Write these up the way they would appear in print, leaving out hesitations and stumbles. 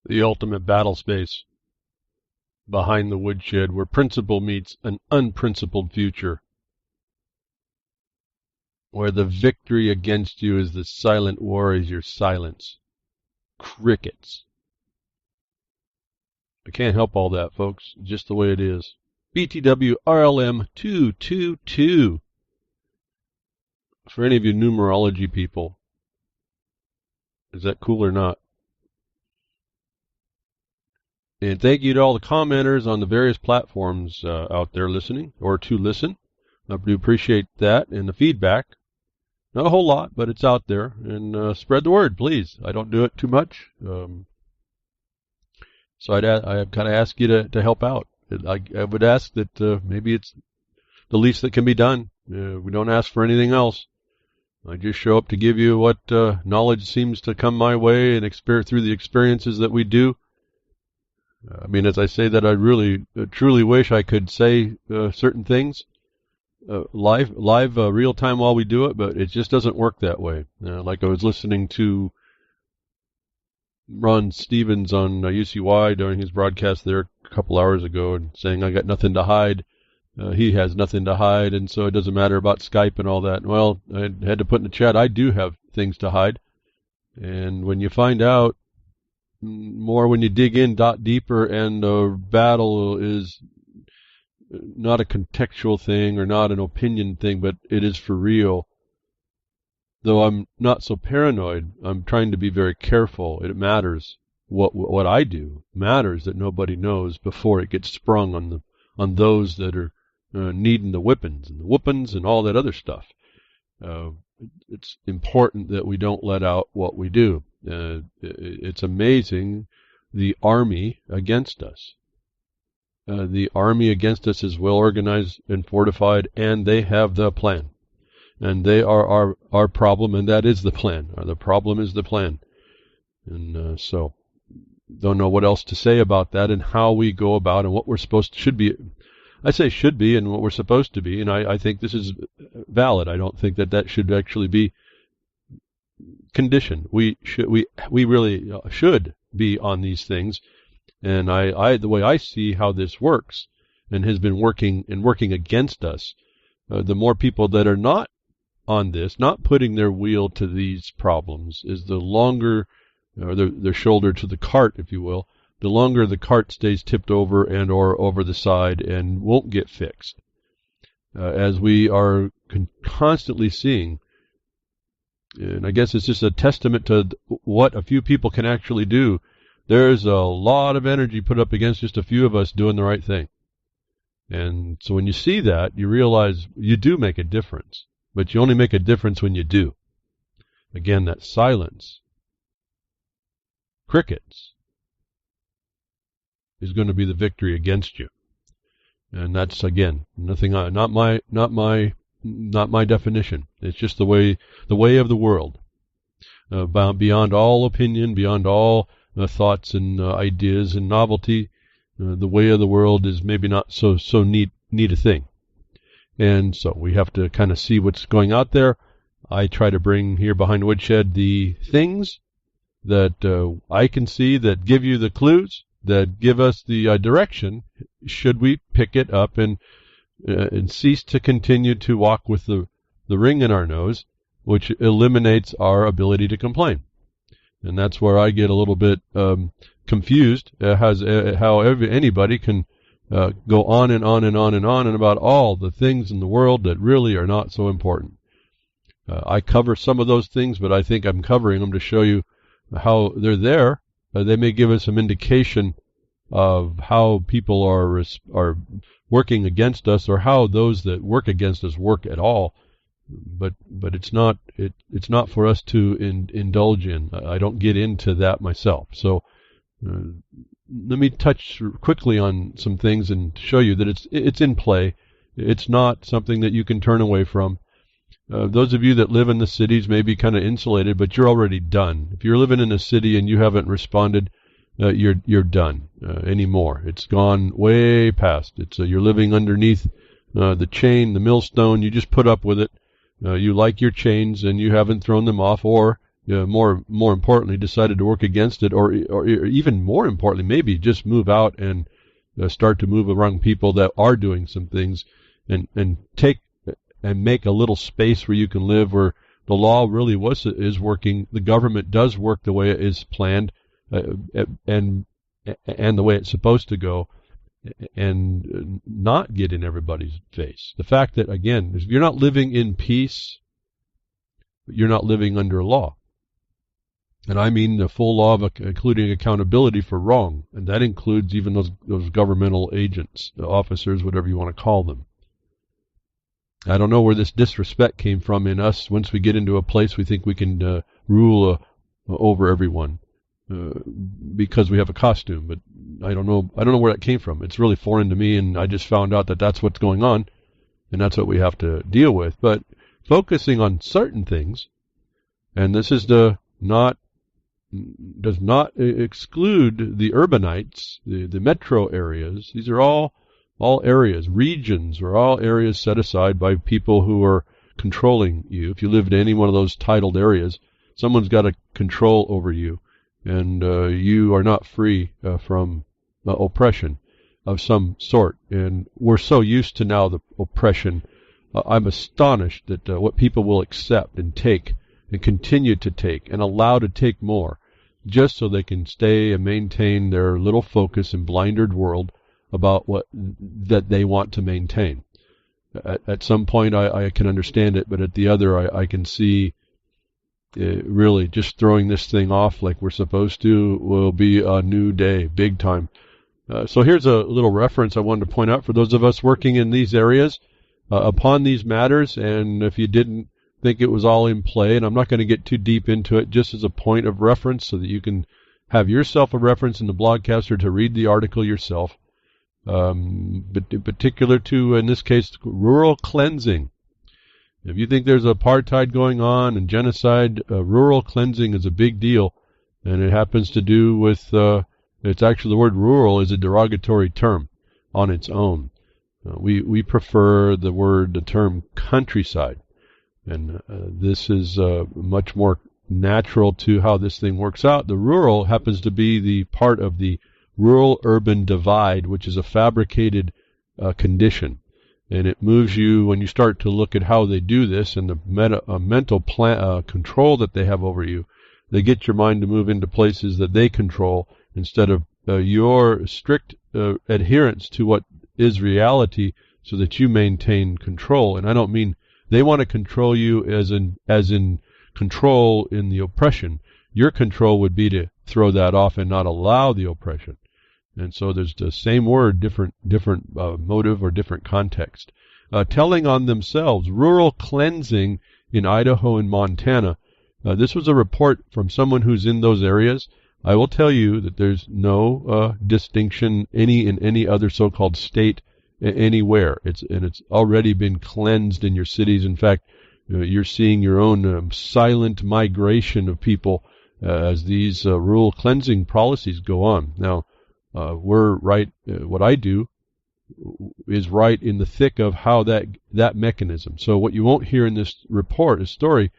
The ultimate battle space behind the woodshed where principle meets an unprincipled future, where the victory against you is the silent war is your silence. Crickets. I can't help all that, folks. Just the way it is. BTWRLM222. For any of you numerology people, is that cool or not? And thank you to all the commenters on the various platforms out there listening, or to listen. I do appreciate that and the feedback. Not a whole lot, but it's out there. And spread the word, please. I don't do it too much. So I kind of ask you to help out. I would ask that maybe it's the least that can be done. We don't ask for anything else. I just show up to give you what knowledge seems to come my way and through the experiences that we do. I mean, as I say that, I really, truly wish I could say certain things live, real time while we do it, but it just doesn't work that way. Like I was listening to Ron Stevens on UCY during his broadcast there a couple hours ago and saying, I got nothing to hide. He has nothing to hide, and so it doesn't matter about Skype and all that. Well, I had to put in the chat, I do have things to hide. And when you find out more, when you dig in deeper, and the battle is not a contextual thing or not an opinion thing, but it is for real. Though I'm not so paranoid, I'm trying to be very careful. It matters. What I do matters, that nobody knows before it gets sprung on those that are needing the weapons and all that other stuff. It's important that we don't let out what we do. It's amazing, the army against us. The army against us is well organized and fortified, and they have the plan. And they are our problem, and that is the plan. The problem is the plan. And so, don't know what else to say about that and how we go about and what we're should be. I say should be and what we're supposed to be, and I think this is valid. I don't think that should actually be conditioned. We really should be on these things. And the way I see how this works and has been working against us, the more people that are not on this, not putting their wheel to these problems, is the longer, or their shoulder to the cart, if you will, the longer the cart stays tipped over and or over the side and won't get fixed. As we are constantly seeing, and I guess it's just a testament to what a few people can actually do. There's a lot of energy put up against just a few of us doing the right thing. And so when you see that, you realize you do make a difference. But you only make a difference when you do. Again, that silence, crickets, is going to be the victory against you. And that's, again, not my definition. It's just the way of the world. Beyond all opinion, beyond all thoughts and ideas and novelty, the way of the world is maybe not so neat a thing. And so we have to kind of see what's going out there. I try to bring here behind Woodshed the things that I can see that give you the clues, that give us the direction, should we pick it up and cease to continue to walk with the ring in our nose, which eliminates our ability to complain. And that's where I get a little bit confused how anybody can go on and on and on and on and about all the things in the world that really are not so important. I cover some of those things, but I think I'm covering them to show you how they're there. They may give us some indication of how people are working against us, or how those that work against us work at all. But it's not for us to indulge in. I don't get into that myself. So let me touch quickly on some things and show you that it's in play. It's not something that you can turn away from. Those of you that live in the cities may be kind of insulated, but you're already done. If you're living in a city and you haven't responded, you're done anymore. It's gone way past. You're living underneath the chain, the millstone. You just put up with it. You like your chains and you haven't thrown them off, or more importantly, decided to work against it, or even more importantly, maybe just move out and start to move around people that are doing some things, and take and make a little space where you can live, where the law really is working, the government does work the way it is planned, and the way it's supposed to go, and not get in everybody's face. The fact that, again, if you're not living in peace, you're not living under law. And I mean the full law of including accountability for wrong, and that includes even those governmental agents, the officers, whatever you want to call them. I don't know where this disrespect came from in us. Once we get into a place, we think we can rule over everyone because we have a costume. But I don't know where that came from. It's really foreign to me, and I just found out that that's what's going on, and that's what we have to deal with. But focusing on certain things, and this is does not exclude the urbanites, the metro areas. These are all areas, regions, are all areas set aside by people who are controlling you. If you live in any one of those titled areas, someone's got a control over you, and you are not free from oppression of some sort. And we're so used to now the oppression. I'm astonished at what people will accept and take and continue to take and allow to take more, just so they can stay and maintain their little focus and blinded world about what that they want to maintain. At some point I can understand it, but at the other I can see really just throwing this thing off like we're supposed to will be a new day, big time. So here's a little reference I wanted to point out for those of us working in these areas upon these matters, and if you didn't think it was all in play, and I'm not going to get too deep into it, just as a point of reference so that you can have yourself a reference in the blogcaster to read the article yourself. But in particular to, in this case, rural cleansing. If you think there's apartheid going on and genocide, rural cleansing is a big deal, and it happens to do with, it's actually the word rural is a derogatory term on its own. We prefer the term countryside. And this is much more natural to how this thing works out. The rural happens to be the part of the rural-urban divide, which is a fabricated condition. And it moves you, when you start to look at how they do this and the mental control that they have over you, they get your mind to move into places that they control instead of your strict adherence to what is reality so that you maintain control. And I don't mean they want to control you as in control in the oppression. Your control would be to throw that off and not allow the oppression. And so there's the same word, different motive or different context. Telling on themselves, rural cleansing in Idaho and Montana. This was a report from someone who's in those areas. I will tell you that there's no distinction in any other so-called state anywhere. It's already been cleansed in your cities. In fact, you're seeing your own silent migration of people as these rural cleansing policies go on. Now, we're right. What I do is right in the thick of how that mechanism. So what you won't hear in this report, this story,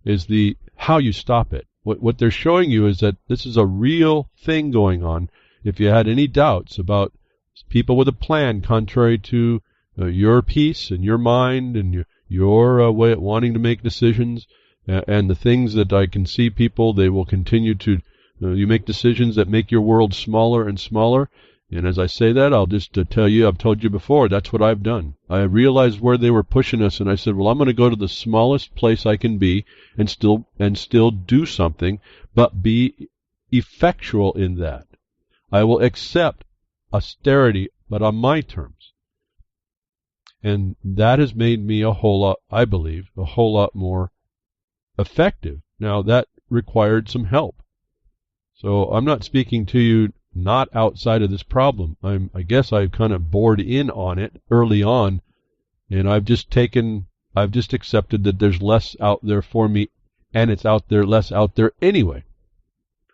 is how you stop it. What they're showing you is that this is a real thing going on. If you had any doubts about people with a plan contrary to your peace and your mind and your way of wanting to make decisions, and the things that I can see people, they will continue to, you make decisions that make your world smaller and smaller. And as I say that, I'll just tell you, I've told you before, that's what I've done. I realized where they were pushing us, and I said, well, I'm going to go to the smallest place I can be and still do something, but be effectual in that. I will accept austerity, but on my terms. And that has made me a whole lot more effective. Now, that required some help. So I'm not speaking to you not outside of this problem. I guess I've kind of bored in on it early on, and I've just accepted that there's less out there for me, and it's less out there anyway.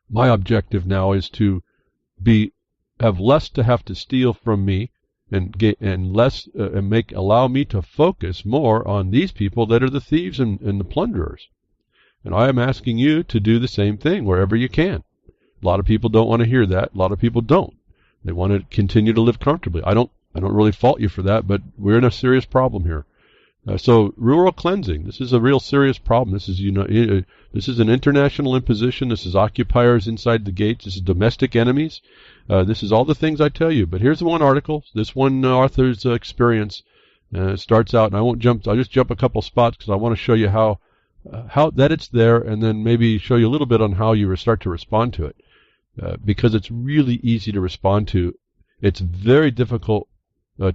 My objective now is to have less to have to steal from me, and less allow me to focus more on these people that are the thieves and the plunderers. And I am asking you to do the same thing wherever you can. A lot of people don't want to hear that. A lot of people don't. They want to continue to live comfortably. I don't really fault you for that, but we're in a serious problem here. So rural cleansing, this is a real serious problem. This is, this is an international imposition. This is occupiers inside the gates. This is domestic enemies. This is all the things I tell you. But here's the one article. This one author's experience starts out, and I'll just jump a couple spots because I want to show you how that it's there, and then maybe show you a little bit on how you start to respond to it. Because it's really easy to respond to. It's very difficult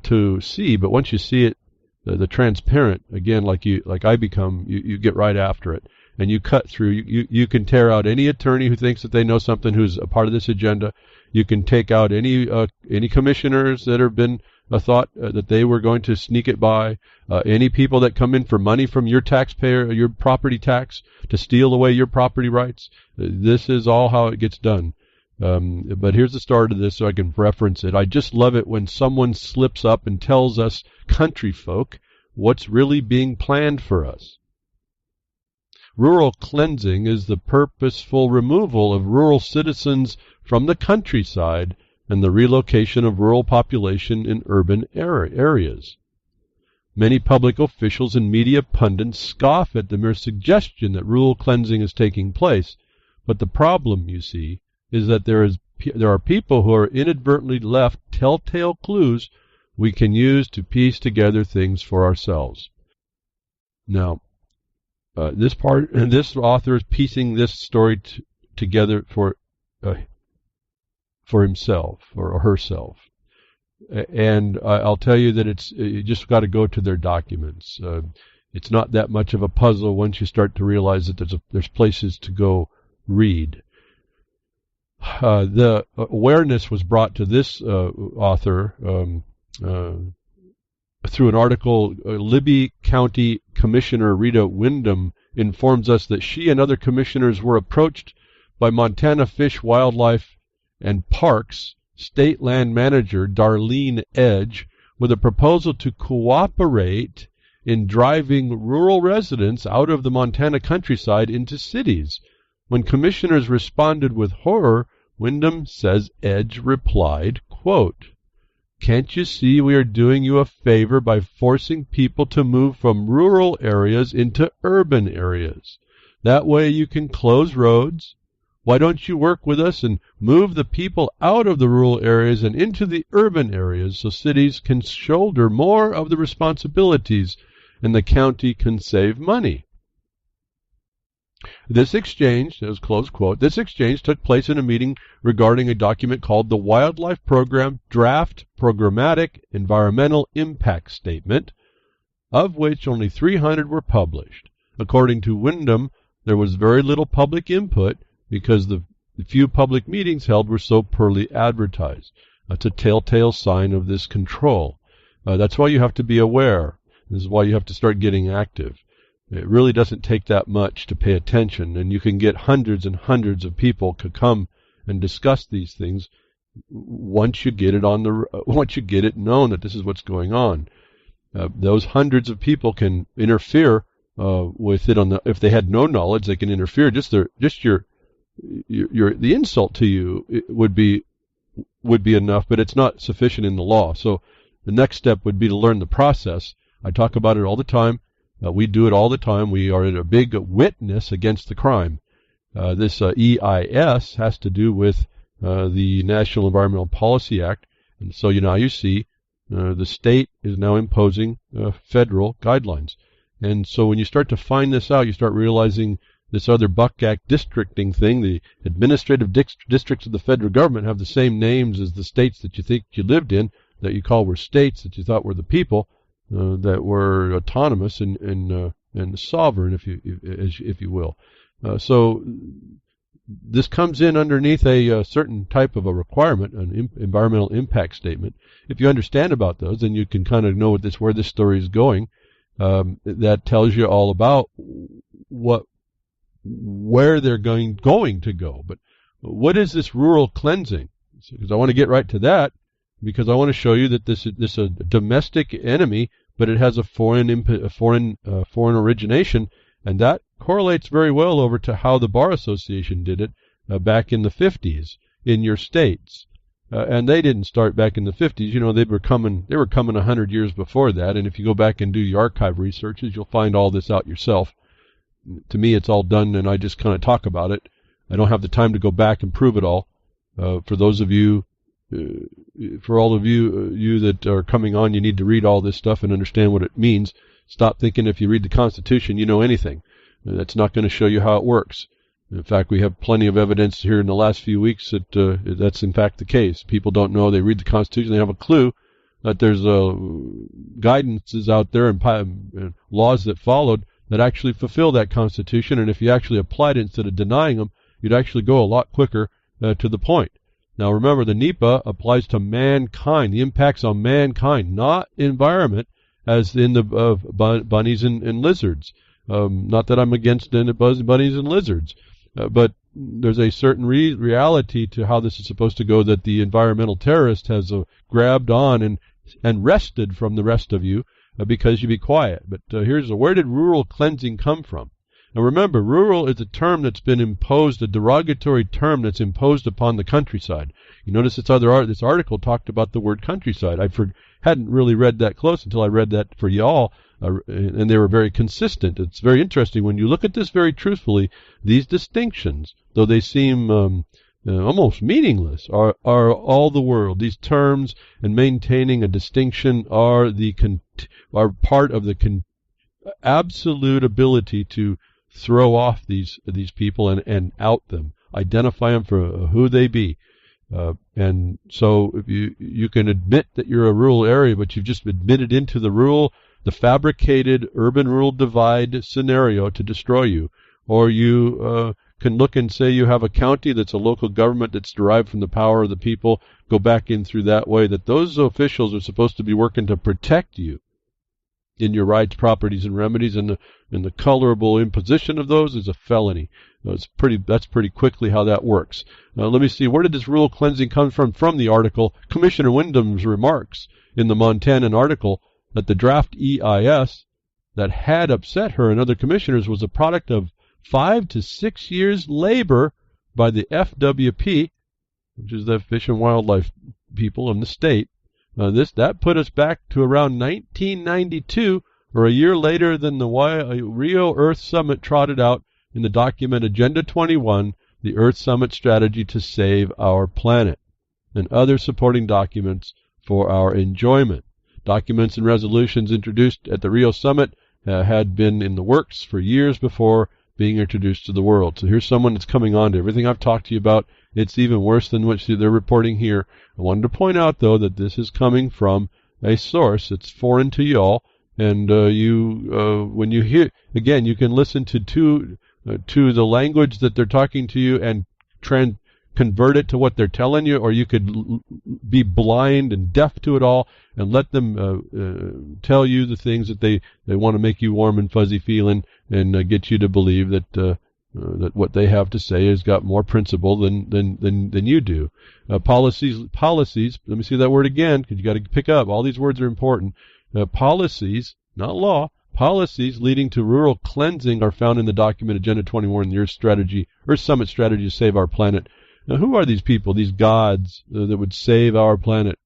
to see, but once you see it, the transparent, again, like I become, you get right after it, and you cut through. You can tear out any attorney who thinks that they know something, who's a part of this agenda. You can take out any commissioners that have been thought that they were going to sneak it by, any people that come in for money from your taxpayer, your property tax, to steal away your property rights. This is all how it gets done. But here's the start of this so I can reference it. I just love it when someone slips up and tells us, country folk, what's really being planned for us. Rural cleansing is the purposeful removal of rural citizens from the countryside and the relocation of rural population in urban areas. Many public officials and media pundits scoff at the mere suggestion that rural cleansing is taking place, but the problem, you see, is that there are people who are inadvertently left telltale clues we can use to piece together things for ourselves. Now, this author is piecing this story together for himself or herself, and I'll tell you that you just got to go to their documents. It's not that much of a puzzle once you start to realize that there's places to go read. The awareness was brought to this author through an article. Libby County Commissioner Rita Windham informs us that she and other commissioners were approached by Montana Fish, Wildlife, and Parks State Land Manager Darlene Edge with a proposal to cooperate in driving rural residents out of the Montana countryside into cities. When commissioners responded with horror, Windham says Edge replied, quote, "Can't you see we are doing you a favor by forcing people to move from rural areas into urban areas? That way you can close roads. Why don't you work with us and move the people out of the rural areas and into the urban areas so cities can shoulder more of the responsibilities and the county can save money?" This exchange, as close quote, this exchange took place in a meeting regarding a document called the Wildlife Program Draft Programmatic Environmental Impact Statement, of which only 300 were published. According to Windham, there was very little public input because the few public meetings held were so poorly advertised. That's a telltale sign of this control. That's why you have to be aware. This is why you have to start getting active. It really doesn't take that much to pay attention, and you can get hundreds and hundreds of people to come and discuss these things once you get it known that this is what's going on. Those hundreds of people can interfere with it if they had no knowledge. They can interfere. The insult to you would be enough, but it's not sufficient in the law. So the next step would be to learn the process. I talk about it all the time. We do it all the time. We are a big witness against the crime. This EIS has to do with the National Environmental Policy Act. And so now you see the state is now imposing federal guidelines. And so when you start to find this out, you start realizing this other Buck Act districting thing, the administrative districts of the federal government have the same names as the states that you think you lived in, that you call were states, that you thought were the people. That were autonomous and sovereign, if you will. So this comes in underneath a certain type of a requirement, an environmental impact statement. If you understand about those, then you can kind of know where this story is going. That tells you all about where they're going to go. But what is this rural cleansing? Because I want to get right to that. Because I want to show you that this is a domestic enemy, but it has a foreign origination, and that correlates very well over to how the Bar Association did it back in the 50s in your states. And they didn't start back in the 50s. You know, they were coming 100 years before that. And if you go back and do your archive researches, you'll find all this out yourself. To me, it's all done, and I just kind of talk about it. I don't have the time to go back and prove it all. For those of you, for all of you that are coming on, you need to read all this stuff and understand what it means. Stop thinking if you read the Constitution, you know anything. That's not going to show you how it works. In fact, we have plenty of evidence here in the last few weeks that that's in fact the case. People don't know. They read the Constitution. They have a clue that there's guidances out there and laws that followed that actually fulfill that Constitution. And if you actually applied it instead of denying them, you'd actually go a lot quicker to the point. Now, remember, the NEPA applies to mankind, the impacts on mankind, not environment, as in the bunnies and lizards. Not that I'm against bunnies and lizards. But there's a certain reality to how this is supposed to go that the environmental terrorist has grabbed on and wrested from the rest of you because you be quiet. But where did rural cleansing come from? Now remember, rural is a term that's been imposed, a derogatory term that's imposed upon the countryside. You notice this article talked about the word countryside. I hadn't really read that close until I read that for y'all. And they were very consistent. It's very interesting when you look at this very truthfully. These distinctions, though they seem almost meaningless, are all the world. These terms and maintaining a distinction are part of the absolute ability to throw off these people and out them, identify them for who they be. And so if you can admit that you're a rural area, but you've just admitted into the fabricated urban-rural divide scenario to destroy you. Or you can look and say you have a county that's a local government that's derived from the power of the people, go back in through that way, that those officials are supposed to be working to protect you in your rights, properties, and remedies, and the colorable imposition of those is a felony. That's pretty quickly how that works. Now, let me see, where did this rural cleansing come from? From the article, Commissioner Wyndham's remarks in the Montanan article that the draft EIS that had upset her and other commissioners was a product of 5 to 6 years labor by the FWP, which is the Fish and Wildlife people in the state. That put us back to around 1992, or a year later than the Rio Earth Summit trotted out in the document Agenda 21, the Earth Summit Strategy to Save Our Planet, and other supporting documents for our enjoyment. Documents and resolutions introduced at the Rio Summit had been in the works for years before being introduced to the world. So here's someone that's coming on to everything I've talked to you about. It's even worse than what they're reporting here. I wanted to point out, though, that this is coming from a source that's foreign to y'all. And when you hear, again, you can listen to the language that they're talking to you and convert it to what they're telling you, or you could be blind and deaf to it all and let them tell you the things that they want to make you warm and fuzzy feeling and get you to believe that what they have to say has got more principle than you do. Policies. Let me see that word again, because you got to pick up. All these words are important. Policies, not law. Policies leading to rural cleansing are found in the document Agenda 21, the Earth Summit Strategy to Save Our Planet. Now, who are these people, these gods that would save our planet?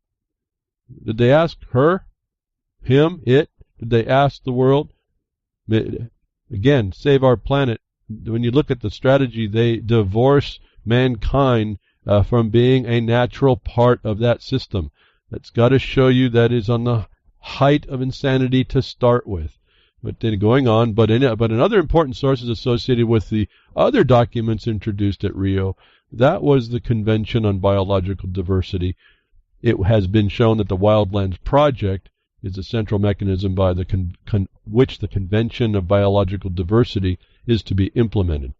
Did they ask her, him, it? Did they ask the world? Again, save our planet. When you look at the strategy, they divorce mankind from being a natural part of that system. That's got to show you that is on the height of insanity to start with. But then going on, but another important source is associated with the other documents introduced at Rio. That was the Convention on Biological Diversity. It has been shown that the Wildlands Project is the central mechanism by which the Convention of Biological Diversity is to be implemented.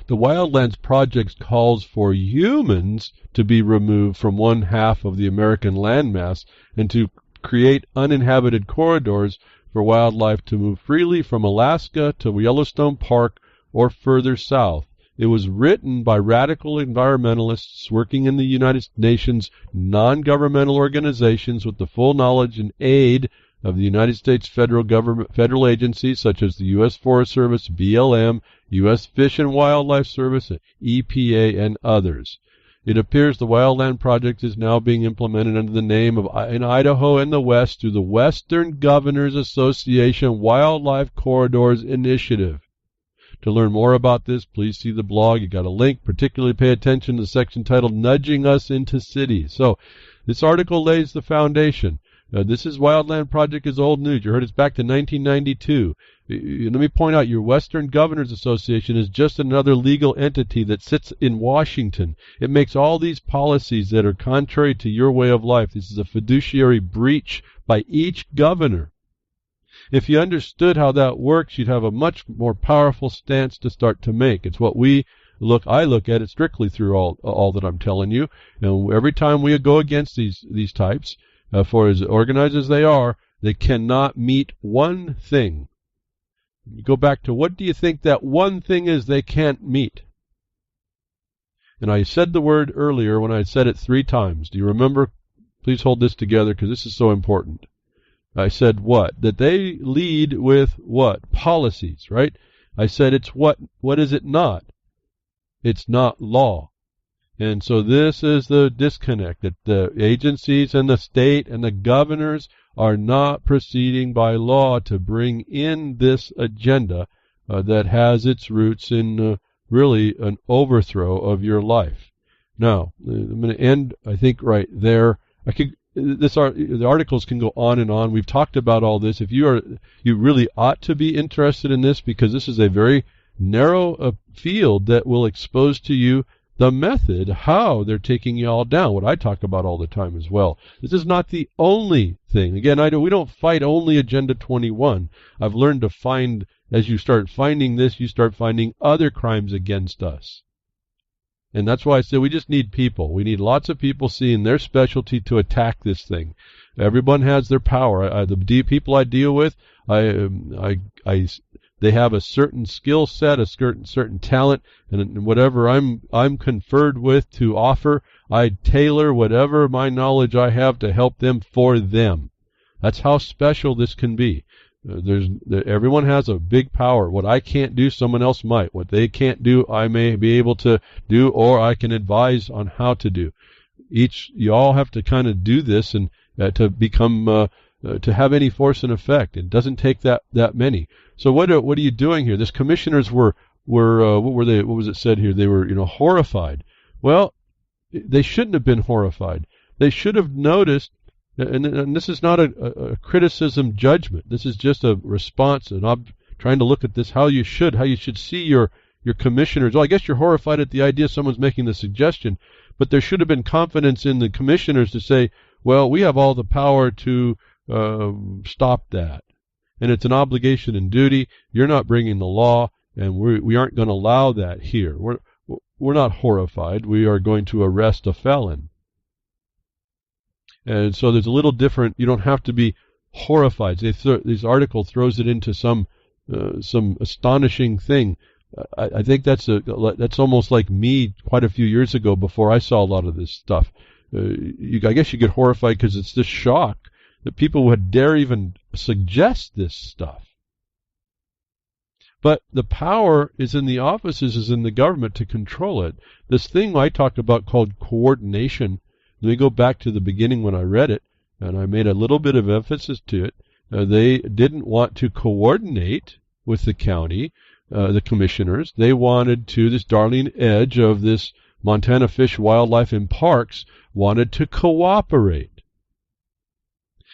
The Wildlands Project calls for humans to be removed from one half of the American landmass and to create uninhabited corridors for wildlife to move freely from Alaska to Yellowstone Park or further south. It was written by radical environmentalists working in the United Nations non-governmental organizations with the full knowledge and aid of the United States federal government, federal agencies such as the U.S. Forest Service, BLM, U.S. Fish and Wildlife Service, EPA, and others. It appears the Wildland Project is now being implemented under the name of, in Idaho and the West, through the Western Governors Association Wildlife Corridors Initiative. To learn more about this, please see the blog. You got a link. Particularly pay attention to the section titled Nudging Us into Cities. So this article lays the foundation. This is Wildland Project is old news. You heard it's back to 1992. Let me point out, your Western Governors Association is just another legal entity that sits in Washington. It makes all these policies that are contrary to your way of life. This is a fiduciary breach by each governor. If you understood how that works, you'd have a much more powerful stance to start to make. It's what I look at it strictly through all that I'm telling you. And every time we go against these types, for as organized as they are, they cannot meet one thing. You go back to, what do you think that one thing is they can't meet? And I said the word earlier when I said it 3 times. Do you remember? Please hold this together because this is so important. I said what? That they lead with what? Policies, right? I said it's what is it not? It's not law. And so this is the disconnect, that the agencies and the state and the governors are not proceeding by law to bring in this agenda that has its roots in really an overthrow of your life. Now, I'm going to end, I think, right there. The articles can go on and on. We've talked about all this. If you really ought to be interested in this, because this is a very narrow field that will expose to you the method, how they're taking you all down, what I talk about all the time as well. This is not the only thing. Again, we don't fight only Agenda 21. I've learned to find, as you start finding this, you start finding other crimes against us. And that's why I say we just need people. We need lots of people seeing their specialty to attack this thing. Everyone has their power. The people I deal with, they have a certain skill set, a certain talent, and whatever I'm conferred with to offer, I tailor whatever my knowledge I have to help them for them. That's how special this can be. Everyone has a big power. What I can't do, someone else might. What they can't do, I may be able to do, or I can advise on how to do. You all have to kind of do this and to become to have any force and effect. It doesn't take that many. So what are you doing here? This commissioners were what were they? What was it said here? They were horrified. Well, they shouldn't have been horrified. They should have noticed. And this is not a criticism judgment. This is just a response, and I'm trying to look at this how you should see your commissioners. Well, I guess you're horrified at the idea someone's making the suggestion, but there should have been confidence in the commissioners to say, well, we have all the power to stop that. And it's an obligation and duty. You're not bringing the law, and we aren't going to allow that here. We're not horrified. We are going to arrest a felon. And so there's a little different. You don't have to be horrified. This article throws it into some astonishing thing. I think that's almost like me quite a few years ago before I saw a lot of this stuff. I guess you get horrified because it's this shock that people would dare even suggest this stuff. But the power is in the offices, is in the government to control it. This thing I talked about called coordination. Let me go back to the beginning when I read it, and I made a little bit of emphasis to it. They didn't want to coordinate with the county, the commissioners. They wanted to, this Darling Edge of this Montana Fish, Wildlife, and Parks wanted to cooperate.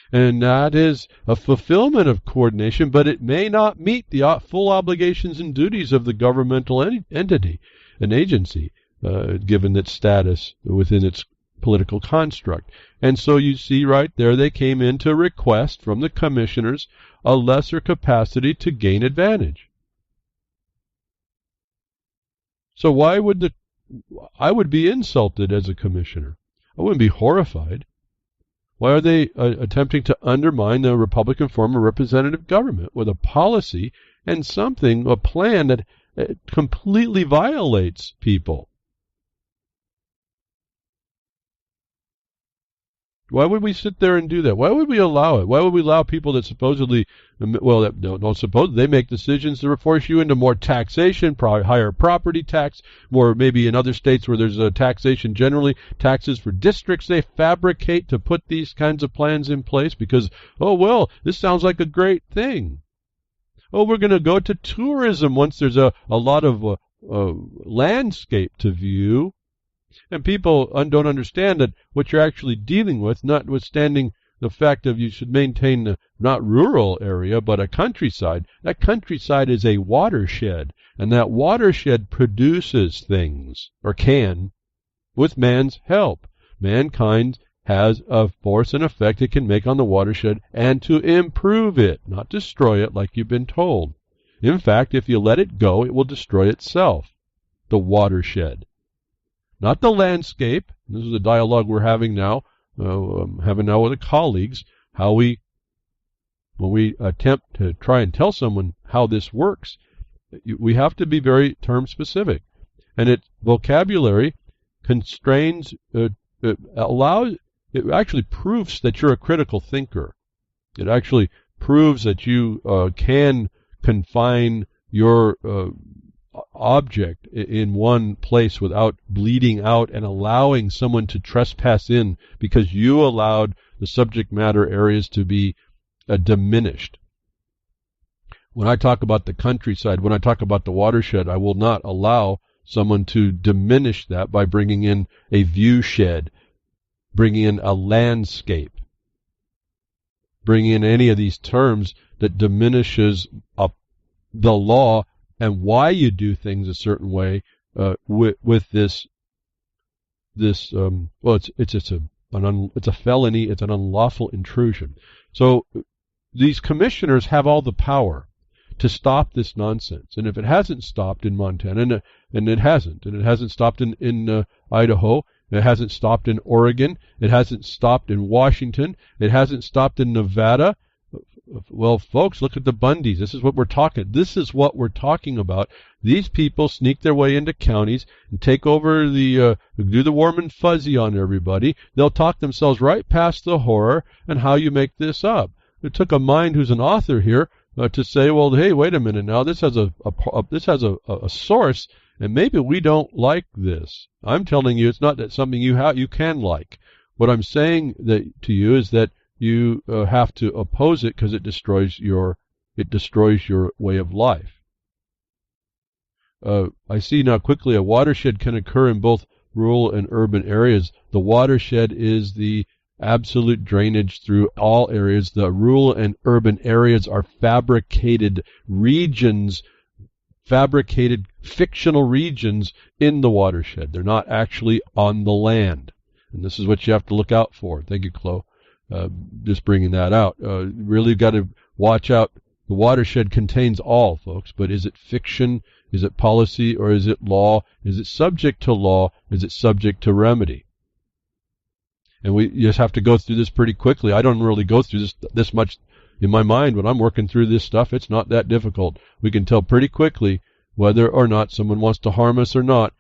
And that is a fulfillment of coordination, but it may not meet the full obligations and duties of the governmental entity, an agency, given its status within its political construct. And so you see right there, they came in to request from the commissioners a lesser capacity to gain advantage. So I would be insulted as a commissioner. I wouldn't be horrified. Why are they attempting to undermine the Republican form of representative government with a policy and a plan that completely violates people? Why would we sit there and do that? Why would we allow it? Why would we allow people that supposedly, well, that don't suppose, they make decisions to force you into more taxation, probably higher property tax, more maybe in other states where there's a taxation generally, taxes for districts they fabricate to put these kinds of plans in place because, oh, well, this sounds like a great thing. Oh, we're going to go to tourism once there's a lot of landscape to view. And people don't understand that what you're actually dealing with, notwithstanding the fact that you should maintain not rural area, but a countryside. That countryside is a watershed, and that watershed produces things, or can, with man's help. Mankind has a force and effect it can make on the watershed, and to improve it, not destroy it like you've been told. In fact, if you let it go, it will destroy itself. The watershed. Not the landscape. This is a dialogue we're having now, with the colleagues, when we attempt to try and tell someone how this works, we have to be very term specific. And its vocabulary constrains, it actually proves that you're a critical thinker. It actually proves that you can confine your object in one place without bleeding out and allowing someone to trespass in because you allowed the subject matter areas to be diminished. When I talk about the countryside, when I talk about the watershed, I will not allow someone to diminish that by bringing in a view shed, bringing in a landscape, bringing in any of these terms that diminishes the law and why you do things a certain way with this well, it's a felony, it's an unlawful intrusion. So these commissioners have all the power to stop this nonsense, and if it hasn't stopped in Montana, and it hasn't stopped in Idaho, it hasn't stopped in Oregon, it hasn't stopped in Washington, it hasn't stopped in Nevada. Well, folks, look at the Bundys. This is what we're talking about. These people sneak their way into counties and take over do the warm and fuzzy on everybody. They'll talk themselves right past the horror and how you make this up. It took a mind who's an author here to say, well, hey, wait a minute now. This has a source, and maybe we don't like this. I'm telling you, it's not that something you can like. What I'm saying to you is that you have to oppose it because it destroys your way of life. I see now quickly a watershed can occur in both rural and urban areas. The watershed is the absolute drainage through all areas. The rural and urban areas are fabricated regions, fabricated fictional regions in the watershed. They're not actually on the land. And this is what you have to look out for. Thank you, Chloe. Just bringing that out. Really got to watch out. The watershed contains all, folks, but is it fiction? Is it policy? Or is it law? Is it subject to law? Is it subject to remedy? And we just have to go through this pretty quickly. I don't really go through this much in my mind when I'm working through this stuff. It's not that difficult. We can tell pretty quickly whether or not someone wants to harm us or not,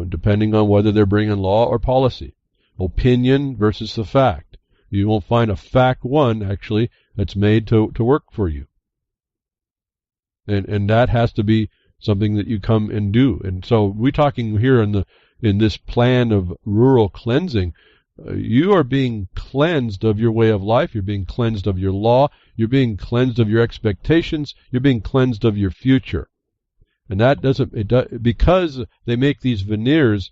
depending on whether they're bringing law or policy. Opinion versus the fact. You won't find a fact one, actually, that's made to work for you. And that has to be something that you come and do. And so we're talking here in this plan of rural cleansing. You are being cleansed of your way of life. You're being cleansed of your law. You're being cleansed of your expectations. You're being cleansed of your future. And that because they make these veneers,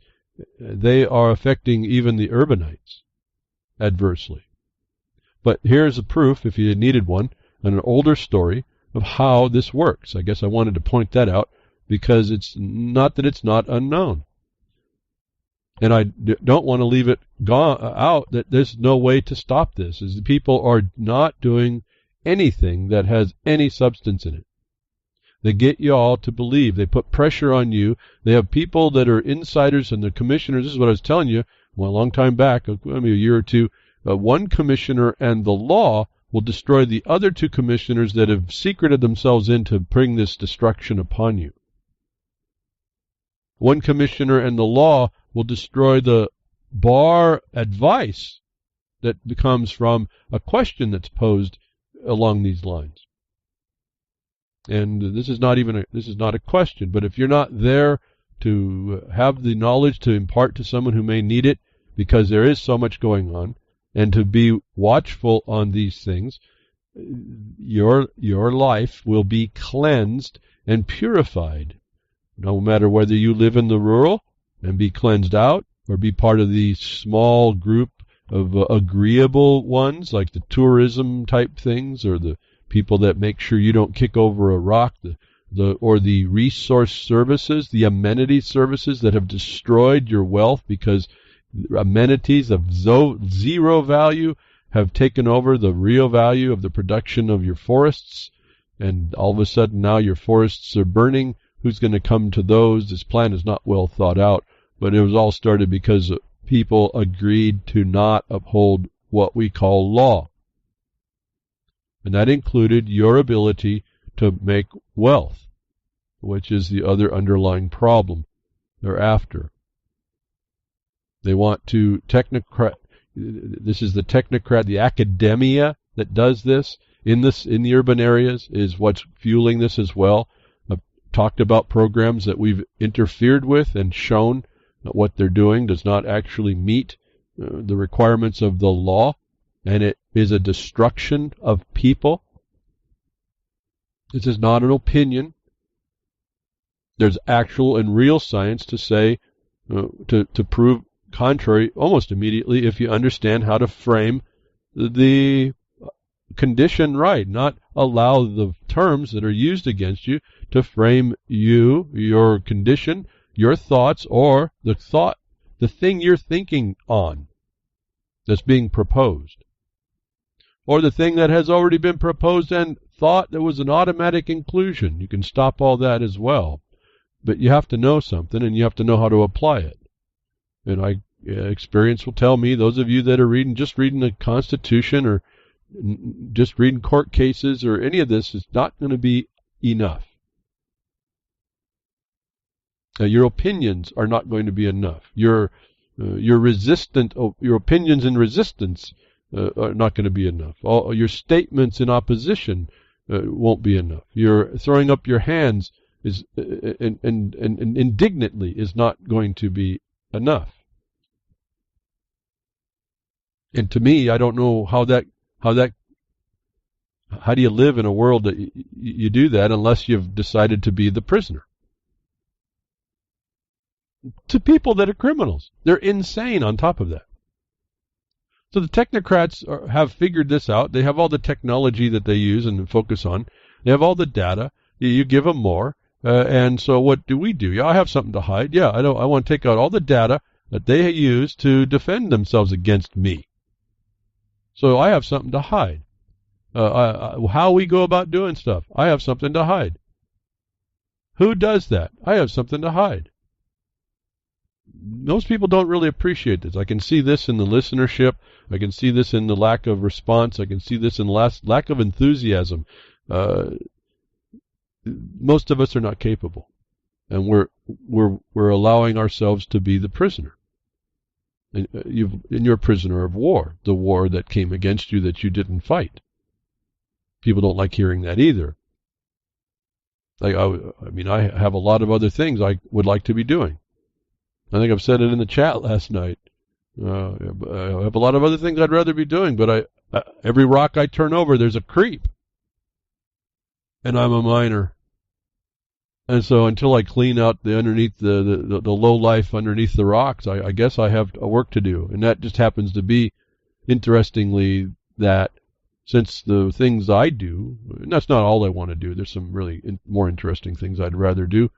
they are affecting even the urbanites adversely. But here's a proof, if you needed one, an older story of how this works. I guess I wanted to point that out because it's not that it's not unknown. And I don't want to leave it out that there's no way to stop this, as the people are not doing anything that has any substance in it. They get you all to believe. They put pressure on you. They have people that are insiders and the commissioners. This is what I was telling you a long time back, maybe a year or two. One commissioner and the law will destroy the other two commissioners that have secreted themselves in to bring this destruction upon you. One commissioner and the law will destroy the bar advice that comes from a question that's posed along these lines. And this is not a question, but if you're not there to have the knowledge to impart to someone who may need it, because there is so much going on, and to be watchful on these things, your life will be cleansed and purified. No matter whether you live in the rural and be cleansed out, or be part of the small group of agreeable ones, like the tourism type things, or the people that make sure you don't kick over a rock, or the resource services, the amenity services that have destroyed your wealth because amenities of zero value have taken over the real value of the production of your forests, and all of a sudden now your forests are burning. Who's going to come to those? This plan is not well thought out, but it was all started because people agreed to not uphold what we call law. And that included your ability to make wealth, which is the other underlying problem they're after. They want to this is the technocrat, the academia that does this in the urban areas is what's fueling this as well. I've talked about programs that we've interfered with and shown that what they're doing does not actually meet the requirements of the law, and it is a destruction of people. This is not an opinion. There's actual and real science to say, to prove contrary almost immediately if you understand how to frame the condition right, not allow the terms that are used against you to frame you, your condition, your thoughts, or the thing you're thinking on that's being proposed, or the thing that has already been proposed and thought that was an automatic inclusion. You can stop all that as well, but you have to know something, and you have to know how to apply it. And experience will tell me, those of you that are just reading the Constitution or just reading court cases or any of this, is not going to be enough. Your opinions are not going to be enough. Your opinions in resistance are not going to be enough. All your statements in opposition won't be enough. Your throwing up your hands and indignantly is not going to be enough. And to me, I don't know how do you live in a world that you do that unless you've decided to be the prisoner to people that are criminals. They're insane on top of that. So the technocrats have figured this out. They have all the technology that they use and focus on. They have all the data. You give them more. And so what do we do? Yeah, I have something to hide. Yeah, I want to take out all the data that they use to defend themselves against me. So I have something to hide. How we go about doing stuff, I have something to hide. Who does that? I have something to hide. Most people don't really appreciate this. I can see this in the listenership. I can see this in the lack of response. I can see this in lack of enthusiasm. Most of us are not capable, and we're allowing ourselves to be the prisoner. And you're a prisoner of war, the war that came against you that you didn't fight. People don't like hearing that either. I have a lot of other things I would like to be doing. I think I've said it in the chat last night. I have a lot of other things I'd rather be doing, but every rock I turn over, there's a creep. And I'm a miner. And so until I clean out the low life underneath the rocks, I guess I have work to do. And that just happens to be, interestingly, that since the things I do, and that's not all I want to do. There's some really more interesting things I'd rather do.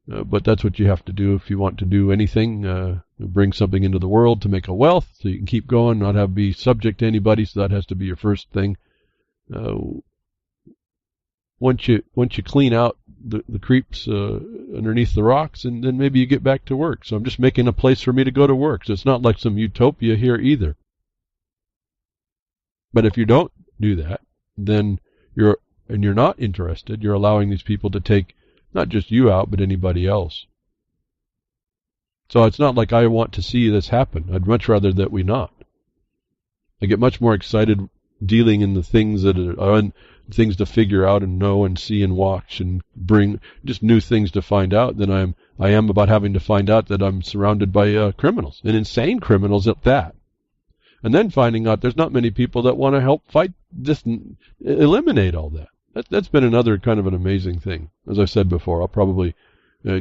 But that's what you have to do if you want to do anything, bring something into the world to make a wealth so you can keep going, not be subject to anybody, so that has to be your first thing. Once you clean out the creeps underneath the rocks, and then maybe you get back to work. So I'm just making a place for me to go to work. So it's not like some utopia here either. But if you don't do that, then you're not interested. You're allowing these people to take not just you out, but anybody else. So it's not like I want to see this happen. I'd much rather that we not. I get much more excited dealing in the things that are things to figure out and know and see and watch and bring just new things to find out than I am about having to find out that I'm surrounded by criminals, and insane criminals at that. And then finding out there's not many people that want to help fight this and eliminate all that. That's been another kind of an amazing thing. As I said before, I'll probably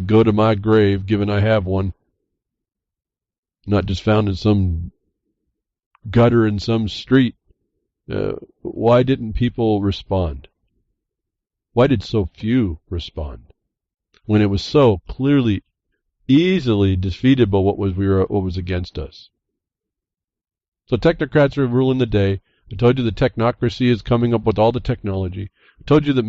go to my grave, given I have one, not just found in some gutter in some street. Why didn't people respond? Why did so few respond when it was so clearly, easily defeatable what was against us? So technocrats are ruling the day. I told you the technocracy is coming up with all the technology. I told you that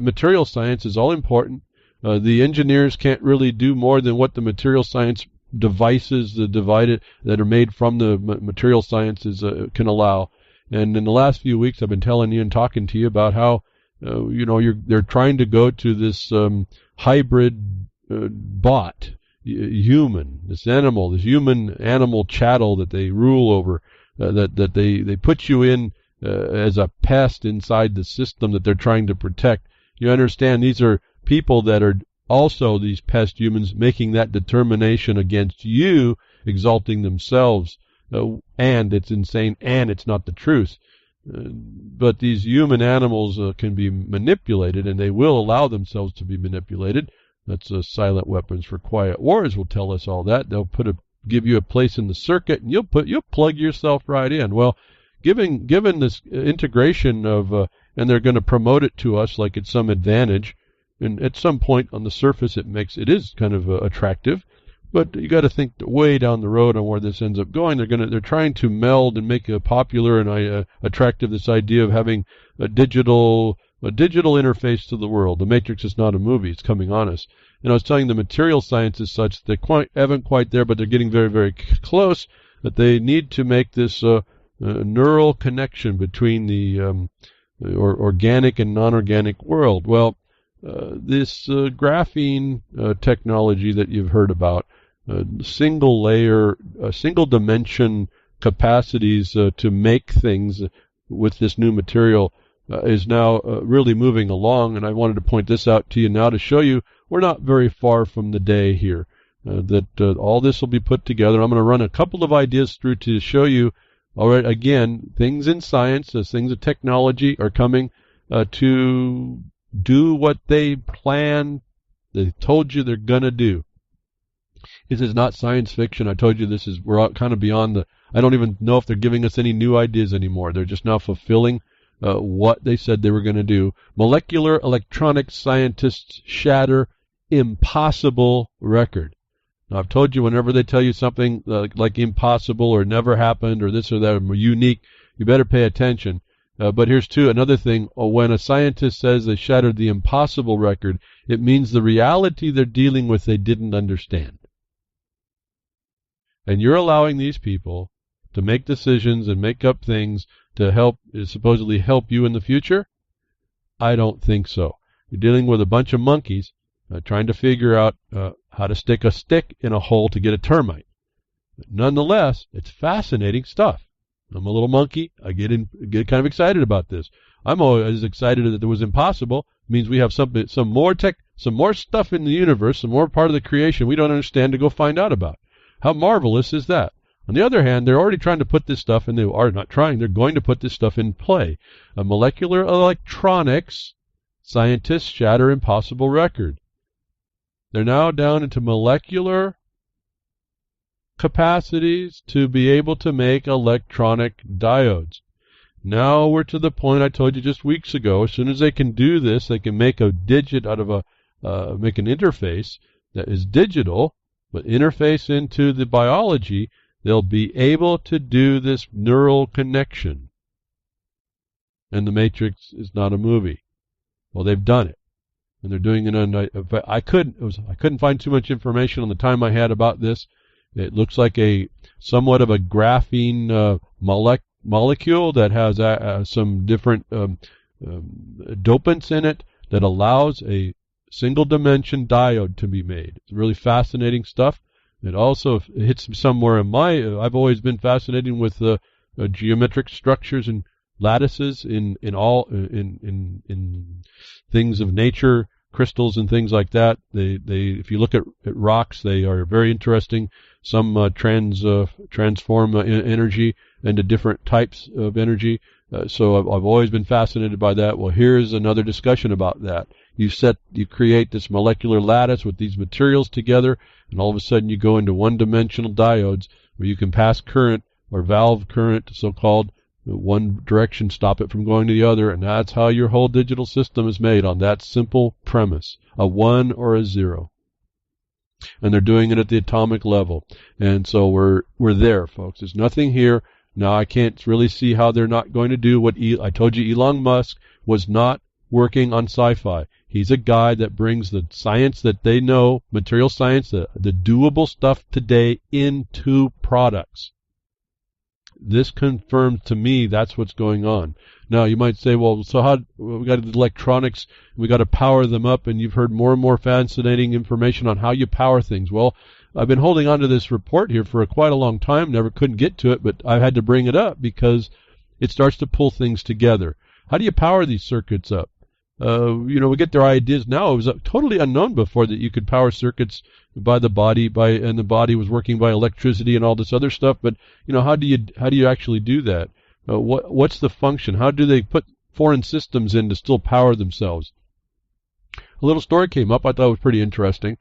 material science is all important. The engineers can't really do more than what the material science devices that are made from the material sciences can allow. And in the last few weeks, I've been telling you and talking to you about how they're trying to go to this hybrid bot. This human animal chattel that they rule over, that they put you in as a pest inside the system that they're trying to protect. You understand, these are people that are also these pest humans making that determination against you, exalting themselves, and it's insane, and it's not the truth. But these human animals can be manipulated, and they will allow themselves to be manipulated. That's silent weapons for quiet wars will tell us all that. They'll give you a place in the circuit, and you'll plug yourself right in. Well, given this integration of, and they're going to promote it to us like it's some advantage, and at some point on the surface it is kind of attractive, but you got to think way down the road on where this ends up going. They're trying to meld and make popular and attractive this idea of having a digital interface to the world. The Matrix is not a movie; it's coming on us. And I was telling the material science is such that they haven't quite there, but they're getting very, very close. That they need to make this neural connection between the organic and non-organic world. Well, this graphene technology that you've heard about, single layer, single dimension capacities to make things with this new material is now really moving along, and I wanted to point this out to you now to show you we're not very far from the day here that all this will be put together. I'm going to run a couple of ideas through to show you, all right, again, things in science, things of technology are coming to do what they told you they're going to do. This is not science fiction. I told you we're kind of beyond I don't even know if they're giving us any new ideas anymore. They're just now fulfilling what they said they were going to do. Molecular electronic scientists shatter impossible record. Now, I've told you whenever they tell you something like impossible or never happened or this or that or unique, you better pay attention. But here's another thing. When a scientist says they shattered the impossible record, it means the reality they're dealing with they didn't understand. And you're allowing these people to make decisions and make up things to supposedly help you in the future? I don't think so. You're dealing with a bunch of monkeys trying to figure out how to stick a stick in a hole to get a termite. But nonetheless, it's fascinating stuff. I'm a little monkey. I get kind of excited about this. I'm always excited that it was impossible. It means we have some more stuff in the universe, some more part of the creation we don't understand to go find out about. How marvelous is that? On the other hand, they're already trying to put this stuff, and they are not trying, they're going to put this stuff in play. Molecular electronics, scientists shatter impossible record. They're now down into molecular capacities to be able to make electronic diodes. Now we're to the point I told you just weeks ago. As soon as they can do this, they can make a digit out of make an interface that is digital, but interface into the biology. They'll be able to do this neural connection. And the Matrix is not a movie. Well, they've done it. And they're doing it I couldn't find too much information on the time I had about this. It looks like somewhat of a graphene molecule that has some different dopants in it that allows a single dimension diode to be made. It's really fascinating stuff. It also hits somewhere in I've always been fascinated with geometric structures and lattices in things of nature, crystals and things like that. If you look at rocks, they are very interesting. Some transform energy into different types of energy. So I've always been fascinated by that. Well, here's another discussion about that. You create this molecular lattice with these materials together, and all of a sudden you go into one-dimensional diodes where you can pass current or valve current, so-called, one direction, stop it from going to the other, and that's how your whole digital system is made, on that simple premise, a 1 or a 0. And they're doing it at the atomic level. And so we're there, folks. There's nothing here. Now, I can't really see how they're not going to do what I told you. Elon Musk was not working on sci-fi. He's a guy that brings the science that they know, material science, the doable stuff today, into products. This confirms to me that's what's going on. Now, you might say, well, so we got electronics, we got to power them up, and you've heard more and more fascinating information on how you power things. Well, I've been holding on to this report here for quite a long time, couldn't get to it, but I had to bring it up because it starts to pull things together. How do you power these circuits up? We get their ideas now. It was totally unknown before that you could power circuits by the body, and the body was working by electricity and all this other stuff. But how do you actually do that? What's the function? How do they put foreign systems in to still power themselves? A little story came up. I thought it was pretty interesting.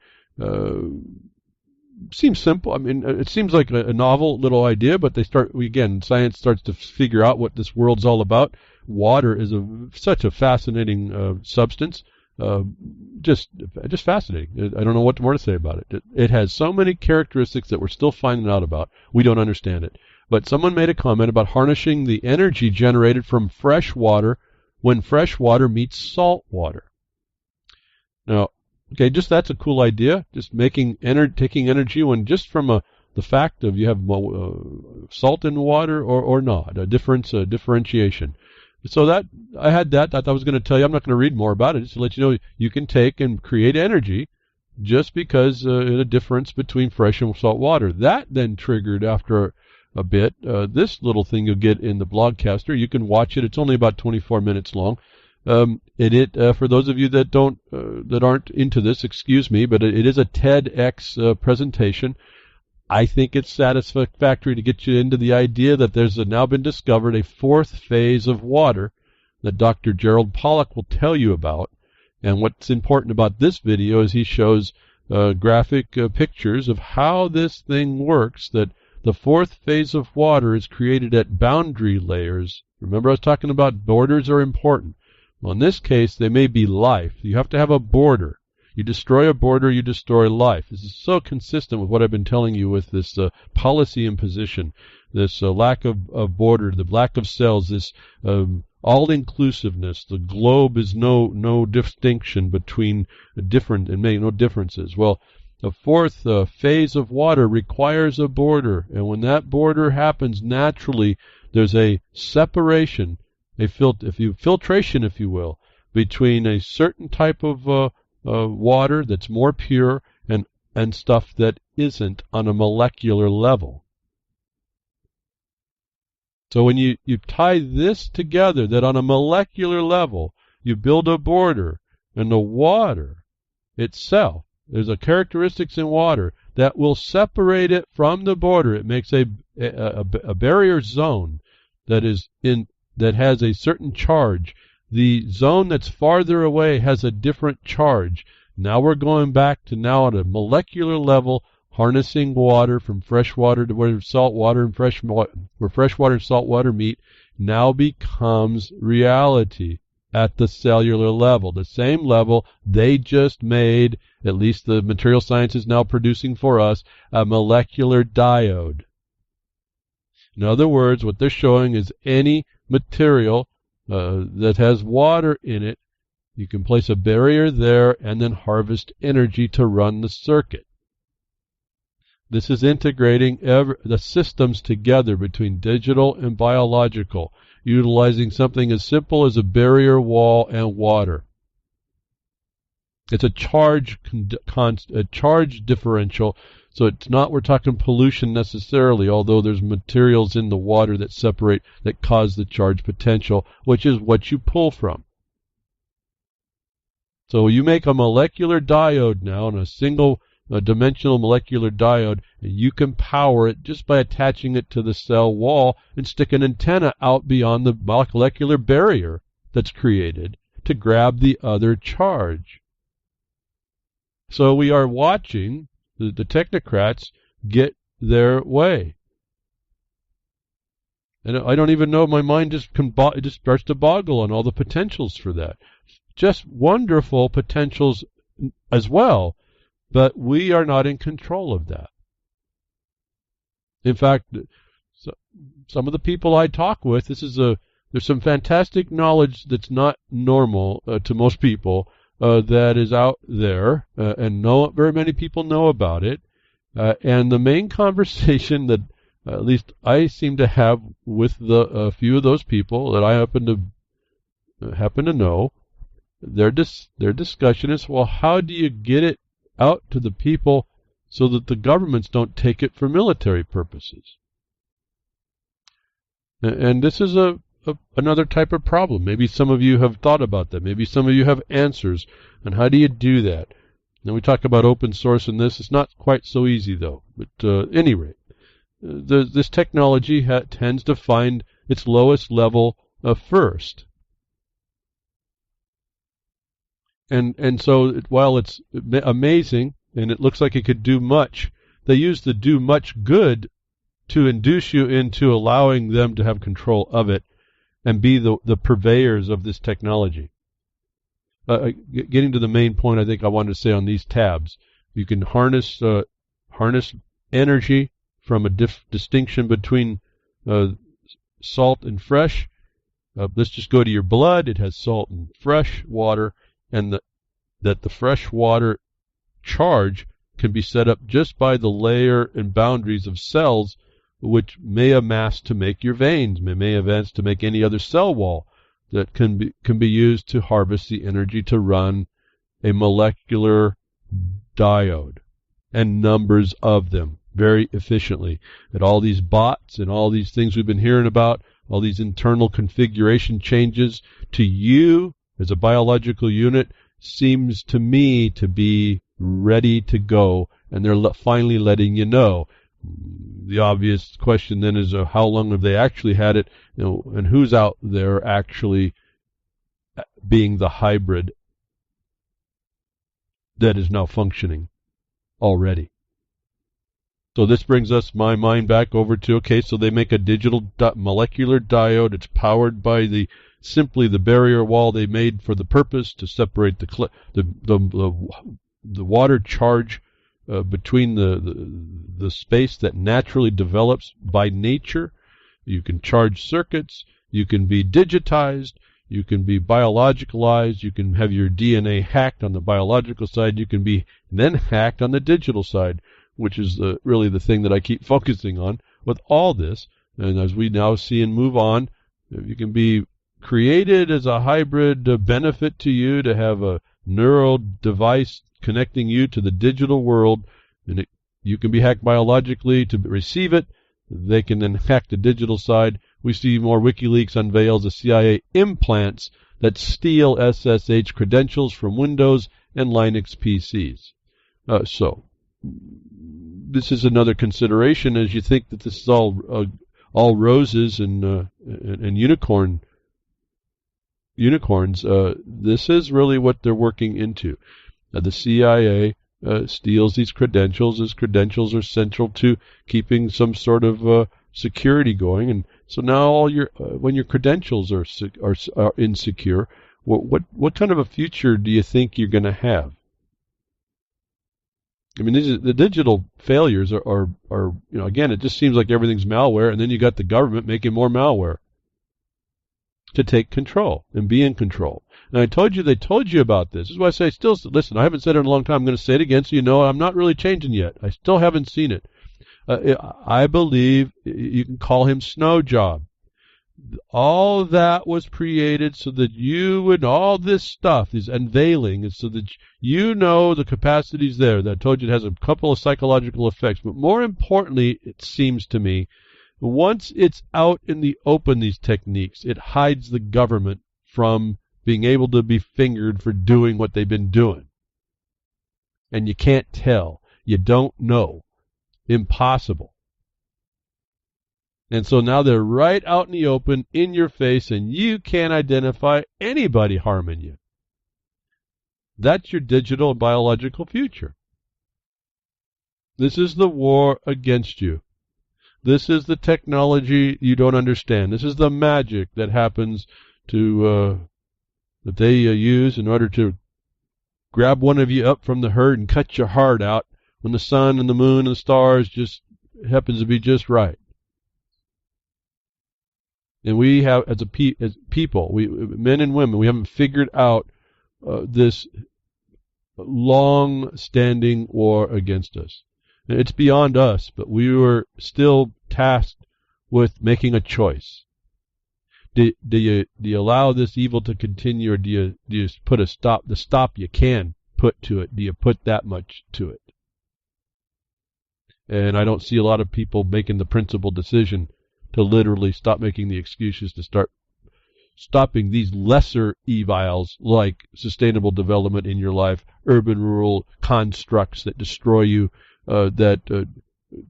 Seems simple. I mean, it seems like a novel little idea, but science starts to figure out what this world's all about. Water is such a fascinating substance. Just fascinating. I don't know what more to say about it. It has so many characteristics that we're still finding out about. We don't understand it. But someone made a comment about harnessing the energy generated from fresh water when fresh water meets salt water. Now, okay, that's a cool idea. Just taking energy when just from the fact of you have salt in water or not, a differentiation. So that I had that. I was going to tell you. I'm not going to read more about it. Just to let you know, you can take and create energy just because a difference between fresh and salt water. That then triggered after a bit this little thing you'll get in the blogcaster. You can watch it. It's only about 24 minutes long. For those of you that aren't into this, excuse me, but it is a TEDx presentation. I think it's satisfactory to get you into the idea that there's now been discovered a fourth phase of water that Dr. Gerald Pollack will tell you about. And what's important about this video is he shows graphic pictures of how this thing works, that the fourth phase of water is created at boundary layers. Remember I was talking about borders are important. Well, in this case, they may be life. You have to have a border. You destroy a border, you destroy life. This is so consistent with what I've been telling you with this policy imposition, this lack of border, the lack of cells, this all-inclusiveness. The globe is no distinction between different and make no differences. Well, the fourth phase of water requires a border, and when that border happens naturally, there's a separation, filtration, if you will, between a certain type of water that's more pure and stuff that isn't on a molecular level. So when you tie this together, that on a molecular level, you build a border, and the water itself, there's a characteristics in water that will separate it from the border. It makes a barrier zone that has a certain charge. The zone that's farther away has a different charge. Now we're going back to now at a molecular level, harnessing water from fresh water to where salt water and where fresh water and salt water meet, now becomes reality at the cellular level, the same level they just made, at least the material science is now producing for us, a molecular diode. In other words, what they're showing is any material that has water in it, you can place a barrier there and then harvest energy to run the circuit. This is integrating the systems together between digital and biological, utilizing something as simple as a barrier wall and water. It's a charge differential, So it's not, we're talking pollution necessarily, although there's materials in the water that separate, that cause the charge potential, which is what you pull from. So you make a molecular diode now, and a single dimensional molecular diode, and you can power it just by attaching it to the cell wall and stick an antenna out beyond the molecular barrier that's created to grab the other charge. So we are watching the technocrats get their way. And I don't even know, my mind just starts to boggle on all the potentials for that. Just wonderful potentials as well, but we are not in control of that. In fact, some of the people I talk with, there's some fantastic knowledge that's not normal to most people that is out there, and not very many people know about it. And the main conversation that at least I seem to have with a few of those people that I happen to know, their discussion is, well, how do you get it out to the people so that the governments don't take it for military purposes? And this is another type of problem. Maybe some of you have thought about that. Maybe some of you have answers. And how do you do that? Now we talk about open source in this. It's not quite so easy, though. But at any rate, this technology tends to find its lowest level first. And so while it's amazing and it looks like it could do much, they use the do much good to induce you into allowing them to have control of it and be the purveyors of this technology. Getting to the main point, I think I wanted to say on these tabs, you can harness energy from a distinction between salt and fresh. Let's just go to your blood. It has salt and fresh water, and that the fresh water charge can be set up just by the layer and boundaries of cells which may amass to make your veins, may amass to make any other cell wall that can be used to harvest the energy to run a molecular diode, and numbers of them very efficiently. And all these bots and all these things we've been hearing about, all these internal configuration changes to you as a biological unit, seems to me to be ready to go, and they're finally letting you know. The obvious question then is how long have they actually had it, and who's out there actually being the hybrid that is now functioning already. So this brings my mind back over to, okay, so they make a digital molecular diode. It's powered by simply the barrier wall they made for the purpose to separate the water charge between the space that naturally develops by nature. You can charge circuits, you can be digitized, you can be biologicalized, you can have your DNA hacked on the biological side, you can be then hacked on the digital side, which is really the thing that I keep focusing on with all this. And as we now see and move on, you can be created as a hybrid benefit to you to have a neural device connecting you to the digital world, and you can be hacked biologically to receive it. They can then hack the digital side. We see more Wikileaks unveils the CIA implants that steal SSH credentials from Windows and Linux PCs. So this is another consideration as you think that this is all roses and unicorns. This is really what they're working into. The CIA steals these credentials. These credentials are central to keeping some sort of security going, and so now all when your credentials are insecure, what kind of a future do you think you're going to have? I mean, the digital failures are again, it just seems like everything's malware, and then you got the government making more malware to take control and be in control. And they told you about this. This is why I say, listen, I haven't said it in a long time. I'm going to say it again so you know I'm not really changing yet. I still haven't seen it. I believe you can call him Snow Job. All that was created so that you would, all this stuff, this unveiling, is so that you know the capacities there. That I told you it has a couple of psychological effects. But more importantly, it seems to me, once it's out in the open, these techniques, it hides the government from being able to be fingered for doing what they've been doing. And you can't tell. You don't know. Impossible. And so now they're right out in the open, in your face, and you can't identify anybody harming you. That's your digital and biological future. This is the war against you. This is the technology you don't understand. This is the magic that happens to that they use in order to grab one of you up from the herd and cut your heart out when the sun and the moon and the stars just happens to be just right. And we have, as people, men and women, we haven't figured out this long-standing war against us. It's beyond us, but we were still tasked with making a choice. Do you allow this evil to continue, or do you put a stop? The stop you can put to it. Do you put that much to it? And I don't see a lot of people making the principled decision to literally stop making the excuses, to start stopping these lesser evils like sustainable development in your life, urban-rural constructs that destroy you, that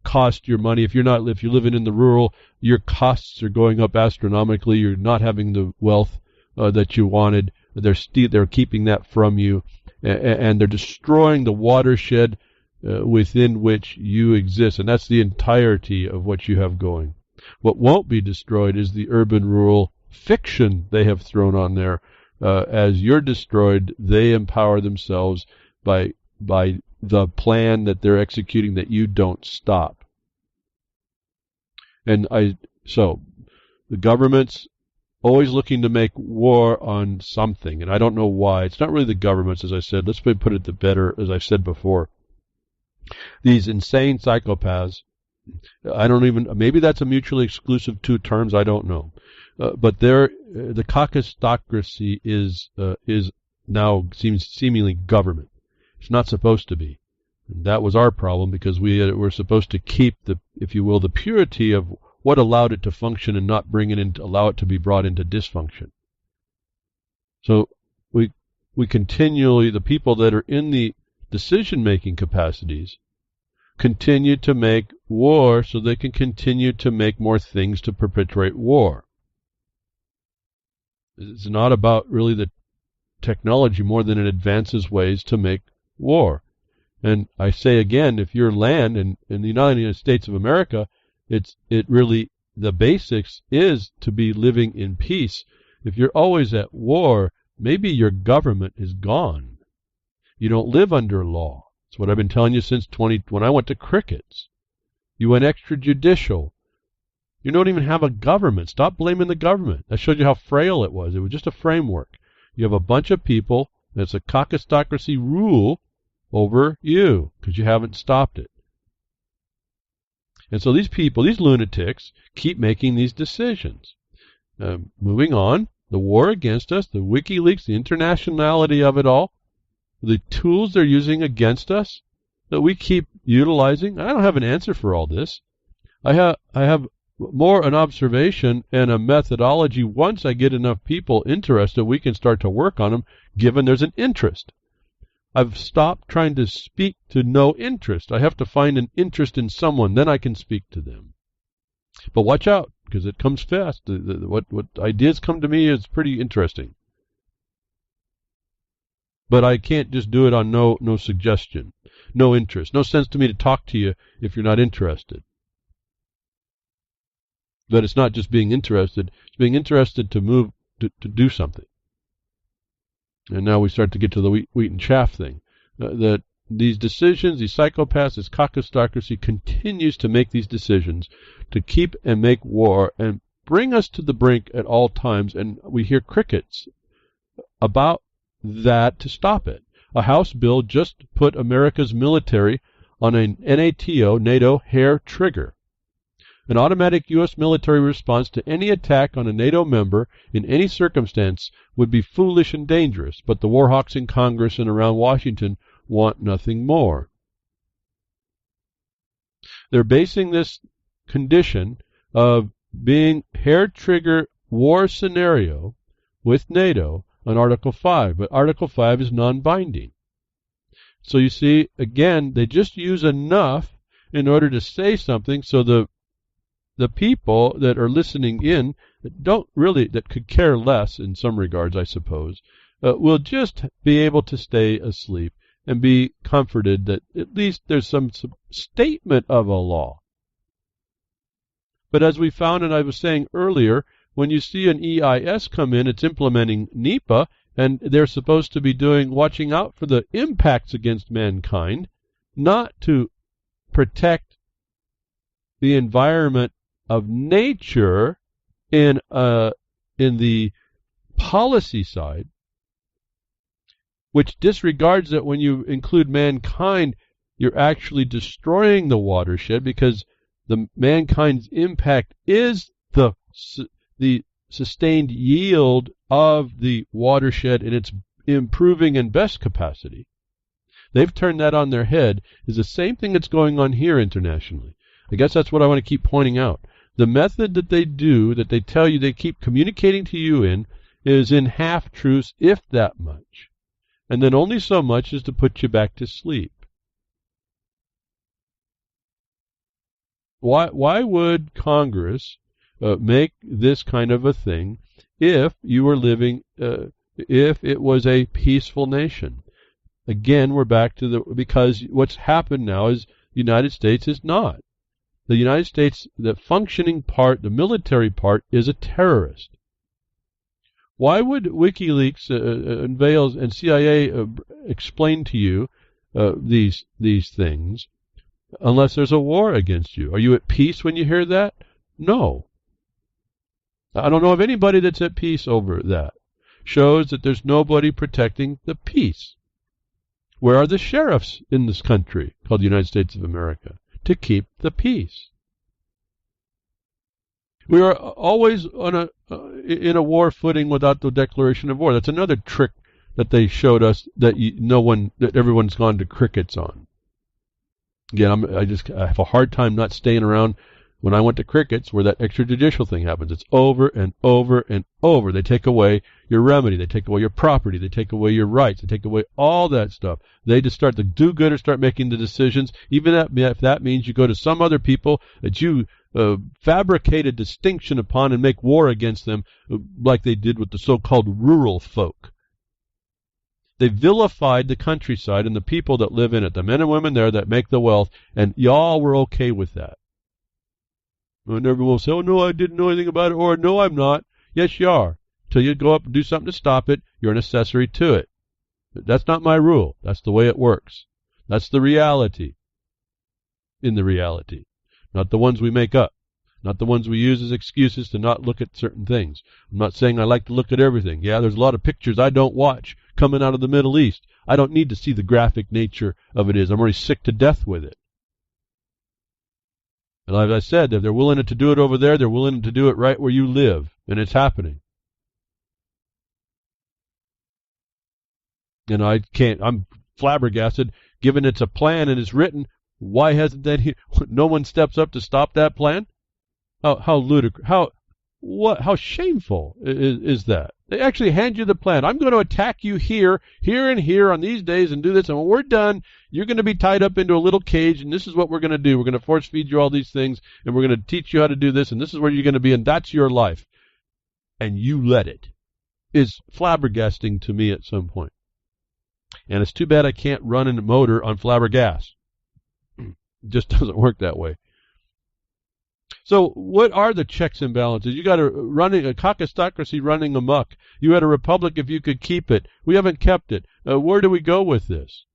cost your money. If you're living in the rural, your costs are going up astronomically. You're not having the wealth that you wanted. They're keeping that from you, and they're destroying the watershed within which you exist. And that's the entirety of what you have going. What won't be destroyed is the urban-rural fiction they have thrown on there. As you're destroyed, they empower themselves by the plan that they're executing that you don't stop. So the government's always looking to make war on something, and I don't know why. It's not really the governments, as I said. Let's put it better, as I said before. These insane psychopaths, maybe that's a mutually exclusive two terms, I don't know. But the caucusocracy is now seemingly government. It's not supposed to be. And that was our problem, because we were supposed to keep if you will, the purity of what allowed it to function and not allow it to be brought into dysfunction. So we continually, the people that are in the decision-making capacities, continue to make war so they can continue to make more things to perpetuate war. It's not about really the technology more than it advances ways to make war. And I say again, if your land in the United States of America, the basics is to be living in peace. If you're always at war, maybe your government is gone. You don't live under law. That's what I've been telling you since when I went to crickets. You went extrajudicial. You don't even have a government. Stop blaming the government. That showed you how frail it was. It was just a framework. You have a bunch of people, and it's a caucusocracy rule over you because you haven't stopped it. And so these people, these lunatics, keep making these decisions. Moving on, the war against us, the Wikileaks, the internationality of it all, the tools they're using against us that we keep utilizing. I don't have an answer for all this. I have more an observation and a methodology. Once I get enough people interested, we can start to work on them, given there's an interest. I've stopped trying to speak to no interest. I have to find an interest in someone, then I can speak to them. But watch out, because it comes fast. What ideas come to me is pretty interesting. But I can't just do it on no suggestion, no interest. No sense to me to talk to you if you're not interested. But it's not just being interested. It's being interested to move, to do something. And now we start to get to the wheat and chaff thing. That these decisions, these psychopaths, this caucusocracy continues to make these decisions to keep and make war and bring us to the brink at all times. And we hear crickets about that to stop it. A House bill just put America's military on a NATO hair trigger. An automatic U.S. military response to any attack on a NATO member in any circumstance would be foolish and dangerous, but the warhawks in Congress and around Washington want nothing more. They're basing this condition of being hair-trigger war scenario with NATO on Article 5, but Article 5 is non-binding. So you see, again, they just use enough in order to say something so the people that are listening in that could care less in some regards, I suppose, will just be able to stay asleep and be comforted that at least there's some statement of a law. But as we found, and I was saying earlier, when you see an EIS come in, it's implementing NEPA, and they're supposed to be watching out for the impacts against mankind, not to protect the environment of nature in the policy side, which disregards that when you include mankind, you're actually destroying the watershed, because the mankind's impact is the sustained yield of the watershed in its improving and best capacity. They've turned that on their head. Is the same thing that's going on here internationally. I guess that's what I want to keep pointing out. The method that they do, that they tell you they keep communicating to you in, is in half-truths, if that much. And then only so much as to put you back to sleep. Why would Congress make this kind of a thing if you were living, if it was a peaceful nation? Again, we're back to because what's happened now is the United States is not. The United States, the functioning part, the military part, is a terrorist. Why would Wikileaks unveil and CIA explain to you these things unless there's a war against you? Are you at peace when you hear that? No. I don't know of anybody that's at peace over that. Shows that there's nobody protecting the peace. Where are the sheriffs in this country called the United States of America? To keep the peace. We are always on in a war footing without the declaration of war. That's another trick that they showed us that everyone's gone to crickets on. Again, I have a hard time not staying around when I went to crickets where that extrajudicial thing happens. It's over and over and over. They take away your remedy. They take away your property. They take away your rights. They take away all that stuff. They just start, the do-gooders start making the decisions, even if that means you go to some other people that you fabricate a distinction upon and make war against them, like they did with the so-called rural folk. They vilified the countryside and the people that live in it, the men and women there that make the wealth, and y'all were okay with that. And everyone will say, oh, no, I didn't know anything about it, or no, I'm not. Yes, you are. Until you go up and do something to stop it, you're an accessory to it. That's not my rule. That's the way it works. That's the reality in the reality. Not the ones we make up. Not the ones we use as excuses to not look at certain things. I'm not saying I like to look at everything. Yeah, there's a lot of pictures I don't watch coming out of the Middle East. I don't need to see the graphic nature of it is. I'm already sick to death with it. And as I said, if they're willing to do it over there, they're willing to do it right where you live. And it's happening. And I'm flabbergasted, given it's a plan and it's written, why hasn't no one steps up to stop that plan? How ludicrous, how shameful is that? They actually hand you the plan. I'm going to attack you here, and here on these days and do this. And when we're done, you're going to be tied up into a little cage, and this is what we're going to do. We're going to force feed you all these things, and we're going to teach you how to do this, and this is where you're going to be, and that's your life. And you let it. Is flabbergasting to me at some point. And it's too bad I can't run a motor on flabbergas. It just doesn't work that way. So what are the checks and balances? You got a caucusocracy running amok. You had a republic if you could keep it. We haven't kept it. Where do we go with this?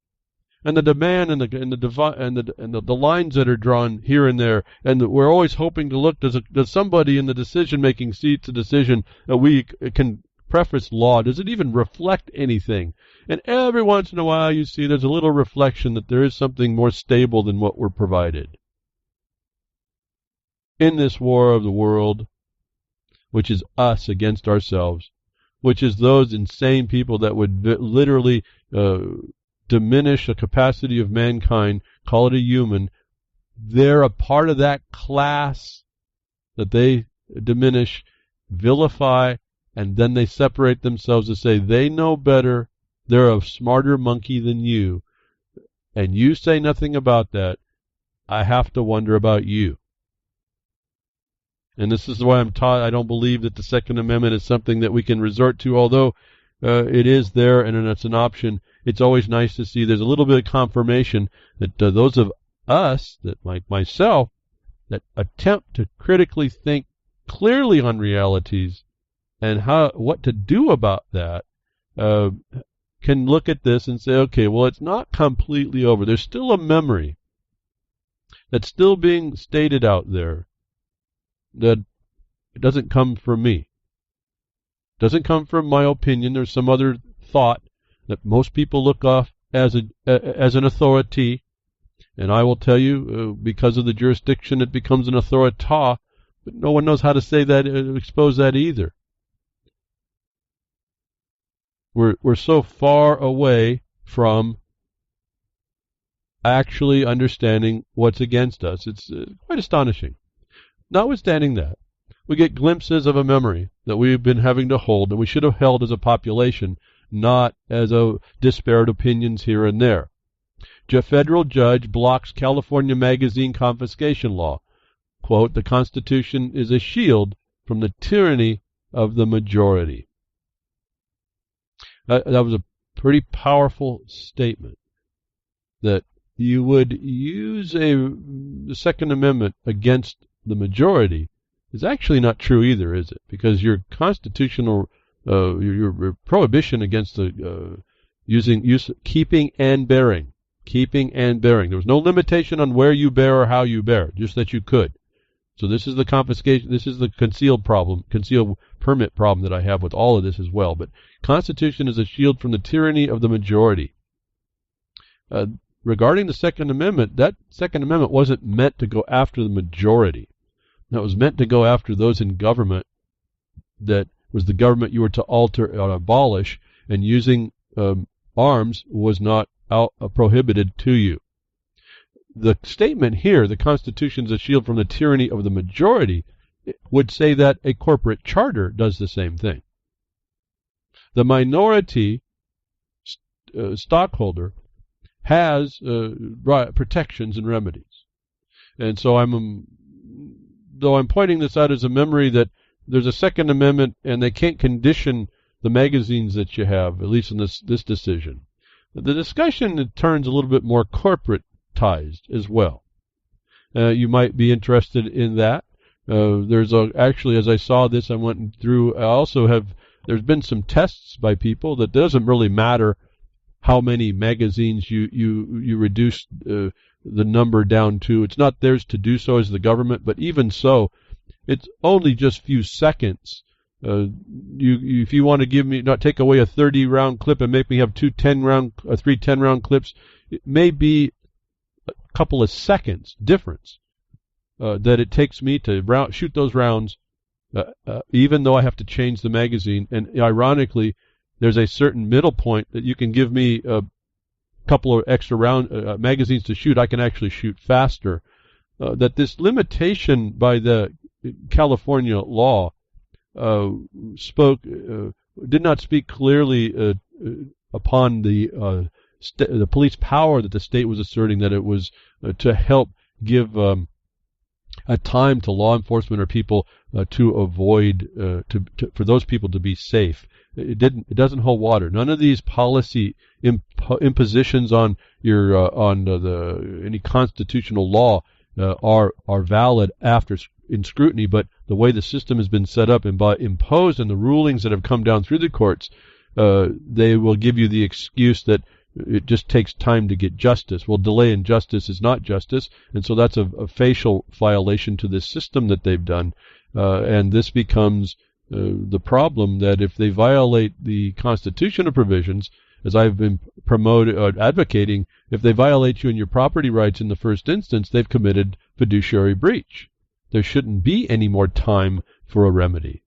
And the demand and the lines that are drawn here and there, and we're always hoping to look. Does somebody in the decision-making seats a decision that we can preface law? Does it even reflect anything? And every once in a while, you see there's a little reflection that there is something more stable than what we're provided. in this war of the world, which is us against ourselves, which is those insane people that would literally diminish the capacity of mankind, call it a human. They're a part of that class that they diminish, vilify, and then they separate themselves to say they know better, they're a smarter monkey than you, and you say nothing about that. I have to wonder about you. And this is why I'm taught I don't believe that the Second Amendment is something that we can resort to, although it is there and it's an option. It's always nice to see there's a little bit of confirmation that those of us, that like myself, that attempt to critically think clearly on realities and what to do about that, can look at this and say, okay, well, it's not completely over. There's still a memory that's still being stated out there that it doesn't come from me. It doesn't come from my opinion. There's some other thought that most people look off as an authority, and I will tell you, because of the jurisdiction, it becomes an authorita, but no one knows how to say that, expose that either. We're so far away from actually understanding what's against us. It's quite astonishing. Notwithstanding that, we get glimpses of a memory that we've been having to hold, and we should have held as a population, not as a disparate opinions here and there. Federal judge blocks California magazine confiscation law. Quote, the Constitution is a shield from the tyranny of the majority. That was a pretty powerful statement, that you would use the Second Amendment against the majority is actually not true either, is it? Because your constitutional, your prohibition against the keeping and bearing. There was no limitation on where you bear or how you bear, just that you could. So this is the confiscation, this is the concealed permit problem that I have with all of this as well. But Constitution is a shield from the tyranny of the majority. Regarding the Second Amendment, that Second Amendment wasn't meant to go after the majority. That was meant to go after those in government that was the government you were to alter or abolish, and using arms was not prohibited to you. The statement here, the Constitution is a shield from the tyranny of the majority, would say that a corporate charter does the same thing. The minority stockholder has protections and remedies. And so though I'm pointing this out as a memory that there's a Second Amendment and they can't condition the magazines that you have, at least in this decision. The discussion turns a little bit more corporatized as well. You might be interested in that. Actually, as I saw this, I went through, there's been some tests by people that doesn't really matter how many magazines you reduce the number down to. It's not theirs to do so as the government, but even so, it's only just few seconds. If you want to give me, not take away a 30-round clip and make me have three 10-round clips, it may be a couple of seconds difference that it takes me to shoot those rounds, even though I have to change the magazine. And ironically, there's a certain middle point that you can give me a couple of extra magazines to shoot. I can actually shoot faster. That this limitation by the California law did not speak clearly upon the police power that the state was asserting, that it was to help give a time to law enforcement or people to avoid for those people to be safe. It doesn't hold water. None of these policy impositions on any constitutional law are valid in scrutiny, but the way the system has been set up and imposed, and the rulings that have come down through the courts, they will give you the excuse that it just takes time to get justice. Well, delay in justice is not justice, and so that's a facial violation to this system that they've done, and this becomes the problem, that if they violate the constitutional provisions, as I've been advocating, if they violate you in your property rights in the first instance, they've committed fiduciary breach. there shouldn't be any more time for a remedy.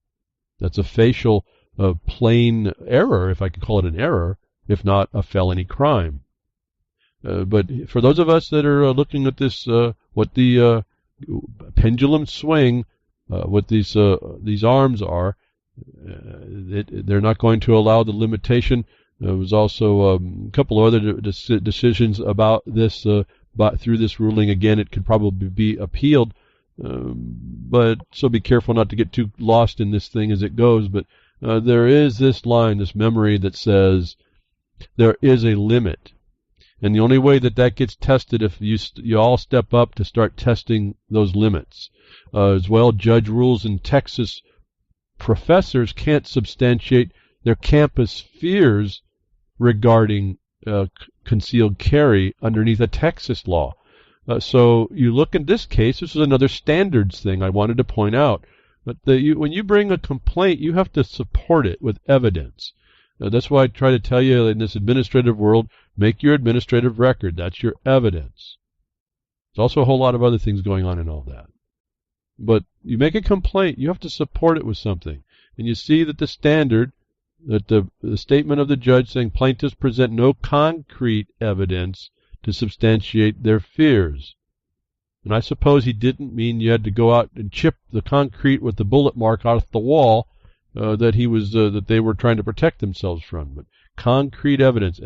That's a facial, plain error, if I could call it an error, if not a felony crime. But for those of us that are looking at this, what the pendulum swing, what these arms are, they're not going to allow the limitation. There was also a couple of other decisions about this through this ruling. Again, it could probably be appealed, but so be careful not to get too lost in this thing as it goes. But there is this line, this memory that says there is a limit. And the only way that that gets tested if you all step up to start testing those limits. As well, judge rules in Texas, professors can't substantiate their campus fears regarding concealed carry underneath a Texas law. So you look at this case, this is another standards thing I wanted to point out. But when you bring a complaint, you have to support it with evidence. That's why I try to tell you in this administrative world, make your administrative record. That's your evidence. There's also a whole lot of other things going on in all that. But you make a complaint, you have to support it with something. And you see that the standard, that the statement of the judge saying plaintiffs present no concrete evidence to substantiate their fears. And I suppose he didn't mean you had to go out and chip the concrete with the bullet mark off the wall that they were trying to protect themselves from. But concrete evidence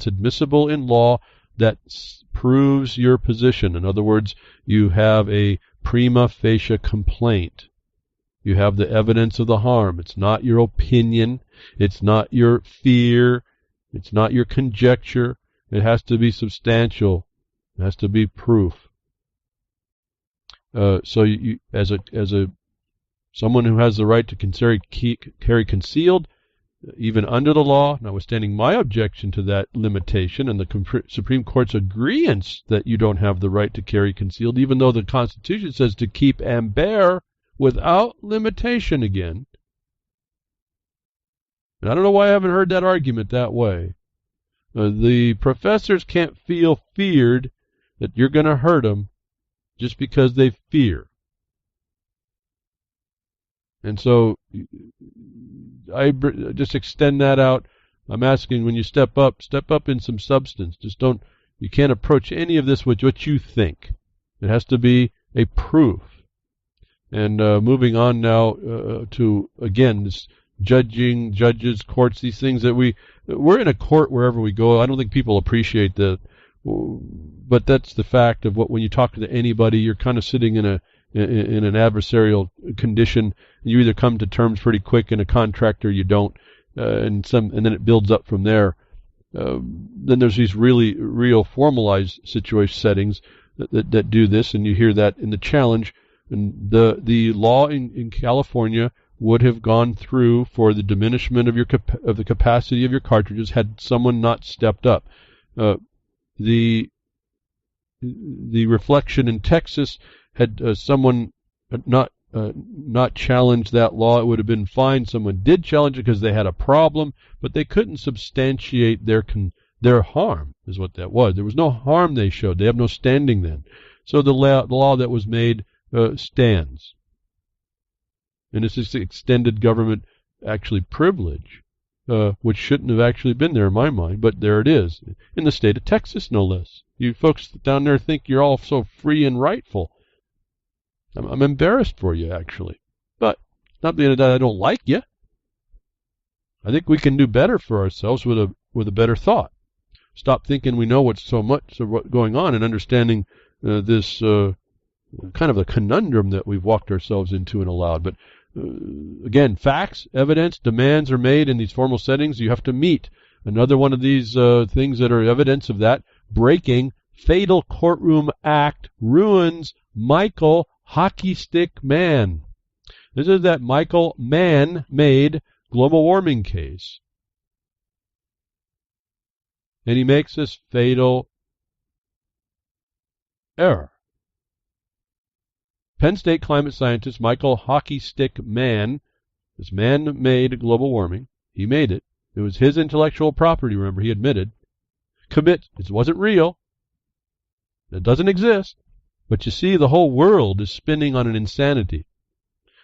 admissible in law that proves your position. In other words, you have a prima facie complaint. You have the evidence of the harm. It's not your opinion. It's not your fear. It's not your conjecture. It has to be substantial. It has to be proof. So you, as a someone who has the right to carry concealed, even under the law, notwithstanding my objection to that limitation and the Supreme Court's agreeance that you don't have the right to carry concealed, even though the Constitution says to keep and bear without limitation again. And I don't know why I haven't heard that argument that way. The professors can't feel feared that you're going to hurt them just because they fear. And so I just extend that out. I'm asking, when you step up in some substance. You can't approach any of this with what you think. It has to be a proof. And moving on now to, again, this judges, courts, these things that we're in a court wherever we go. I don't think people appreciate that. But that's the fact of when you talk to anybody, you're kind of sitting in an adversarial condition. You either come to terms pretty quick in a contract or you don't, and then it builds up from there. Then there's these real formalized situation settings that do this, and you hear that in the challenge. And the law in California would have gone through for the diminishment of the capacity of your cartridges had someone not stepped up. The reflection in Texas had someone not challenged that law, it would have been fine. Someone did challenge it because they had a problem, but they couldn't substantiate their harm, is what that was. There was no harm they showed. They have no standing then. So the law that was made stands. And it's this extended government actually privilege, which shouldn't have actually been there in my mind, but there it is, in the state of Texas, no less. You folks down there think you're all so free and rightful. I'm embarrassed for you, actually. But it's not the end of that I don't like you. I think we can do better for ourselves with a better thought. Stop thinking we know what's going on and understanding this kind of a conundrum that we've walked ourselves into and allowed. But again, facts, evidence, demands are made in these formal settings. You have to meet. Another one of these things that are evidence of that, breaking fatal courtroom act ruins Michael Hockey Stick Mann. This is that Michael Mann-made global warming case. And he makes this fatal error. Penn State climate scientist Michael Hockey Stick Mann, this man-made global warming, he made it. It was his intellectual property, remember, he admitted. It wasn't real. It doesn't exist. But you see, the whole world is spinning on an insanity.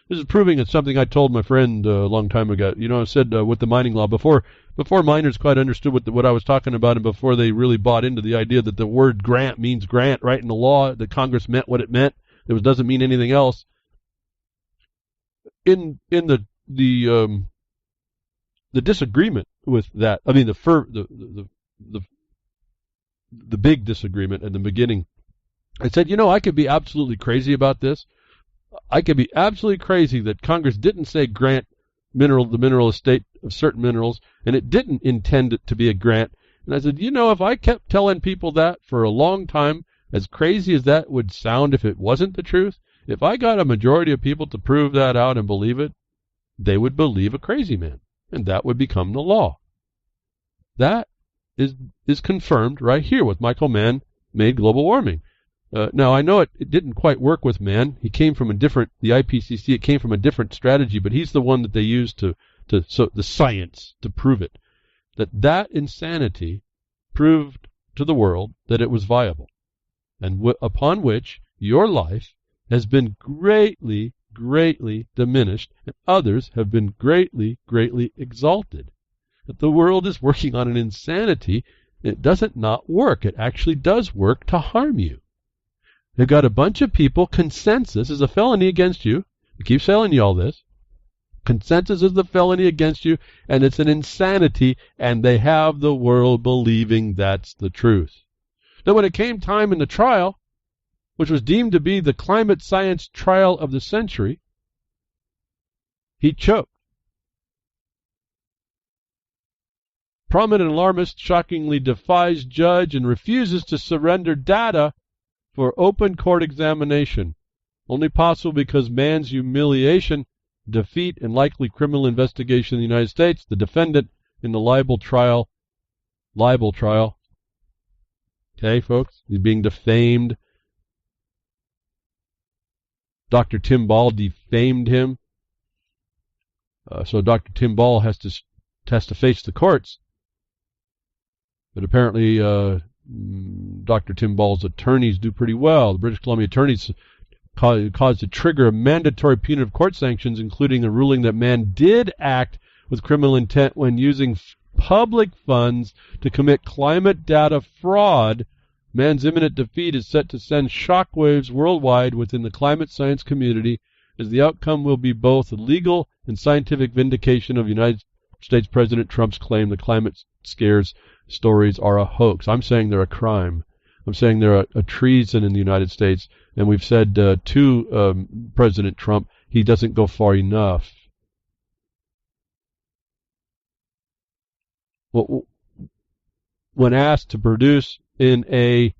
This is proving it's something I told my friend a long time ago. You know, I said with the mining law, before miners quite understood what I was talking about, and before they really bought into the idea that the word grant means grant, right, in the law, that Congress meant what it meant. It doesn't mean anything else. In the disagreement with that, I mean the big disagreement in the beginning, I said, you know, I could be absolutely crazy about this. I could be absolutely crazy that Congress didn't say grant the mineral estate of certain minerals, and it didn't intend it to be a grant. And I said, you know, if I kept telling people that for a long time, as crazy as that would sound if it wasn't the truth, if I got a majority of people to prove that out and believe it, they would believe a crazy man, and that would become the law. That is confirmed right here with Michael Mann-made global warming. Now, I know it didn't quite work with Mann. He came from the IPCC, it came from a different strategy, but he's the one that they used so the science to prove it. That insanity proved to the world that it was viable, and upon which your life has been greatly, greatly diminished, and others have been greatly, greatly exalted. That the world is working on an insanity. It doesn't not work. It actually does work to harm you. They've got a bunch of people. Consensus is a felony against you. I keep telling you all this. Consensus is the felony against you, and it's an insanity, and they have the world believing that's the truth. Now, when it came time in the trial, which was deemed to be the climate science trial of the century, he choked. Prominent alarmist shockingly defies judge and refuses to surrender data for open court examination, only possible because Mann's humiliation, defeat, and likely criminal investigation in the United States, the defendant in the libel trial. Okay, folks, he's being defamed. Dr. Tim Ball defamed him. So Dr. Tim Ball has to face the courts. But apparently Dr. Tim Ball's attorneys do pretty well. The British Columbia attorneys caused to trigger mandatory punitive court sanctions, including a ruling that Mann did act with criminal intent when using public funds to commit climate data fraud. Mann's imminent defeat is set to send shockwaves worldwide within the climate science community, as the outcome will be both a legal and scientific vindication of United States President Trump's claim the climate scares stories are a hoax. I'm saying they're a crime. I'm saying they're a treason in the United States, and we've said to President Trump, he doesn't go far enough. Well, when asked to produce in a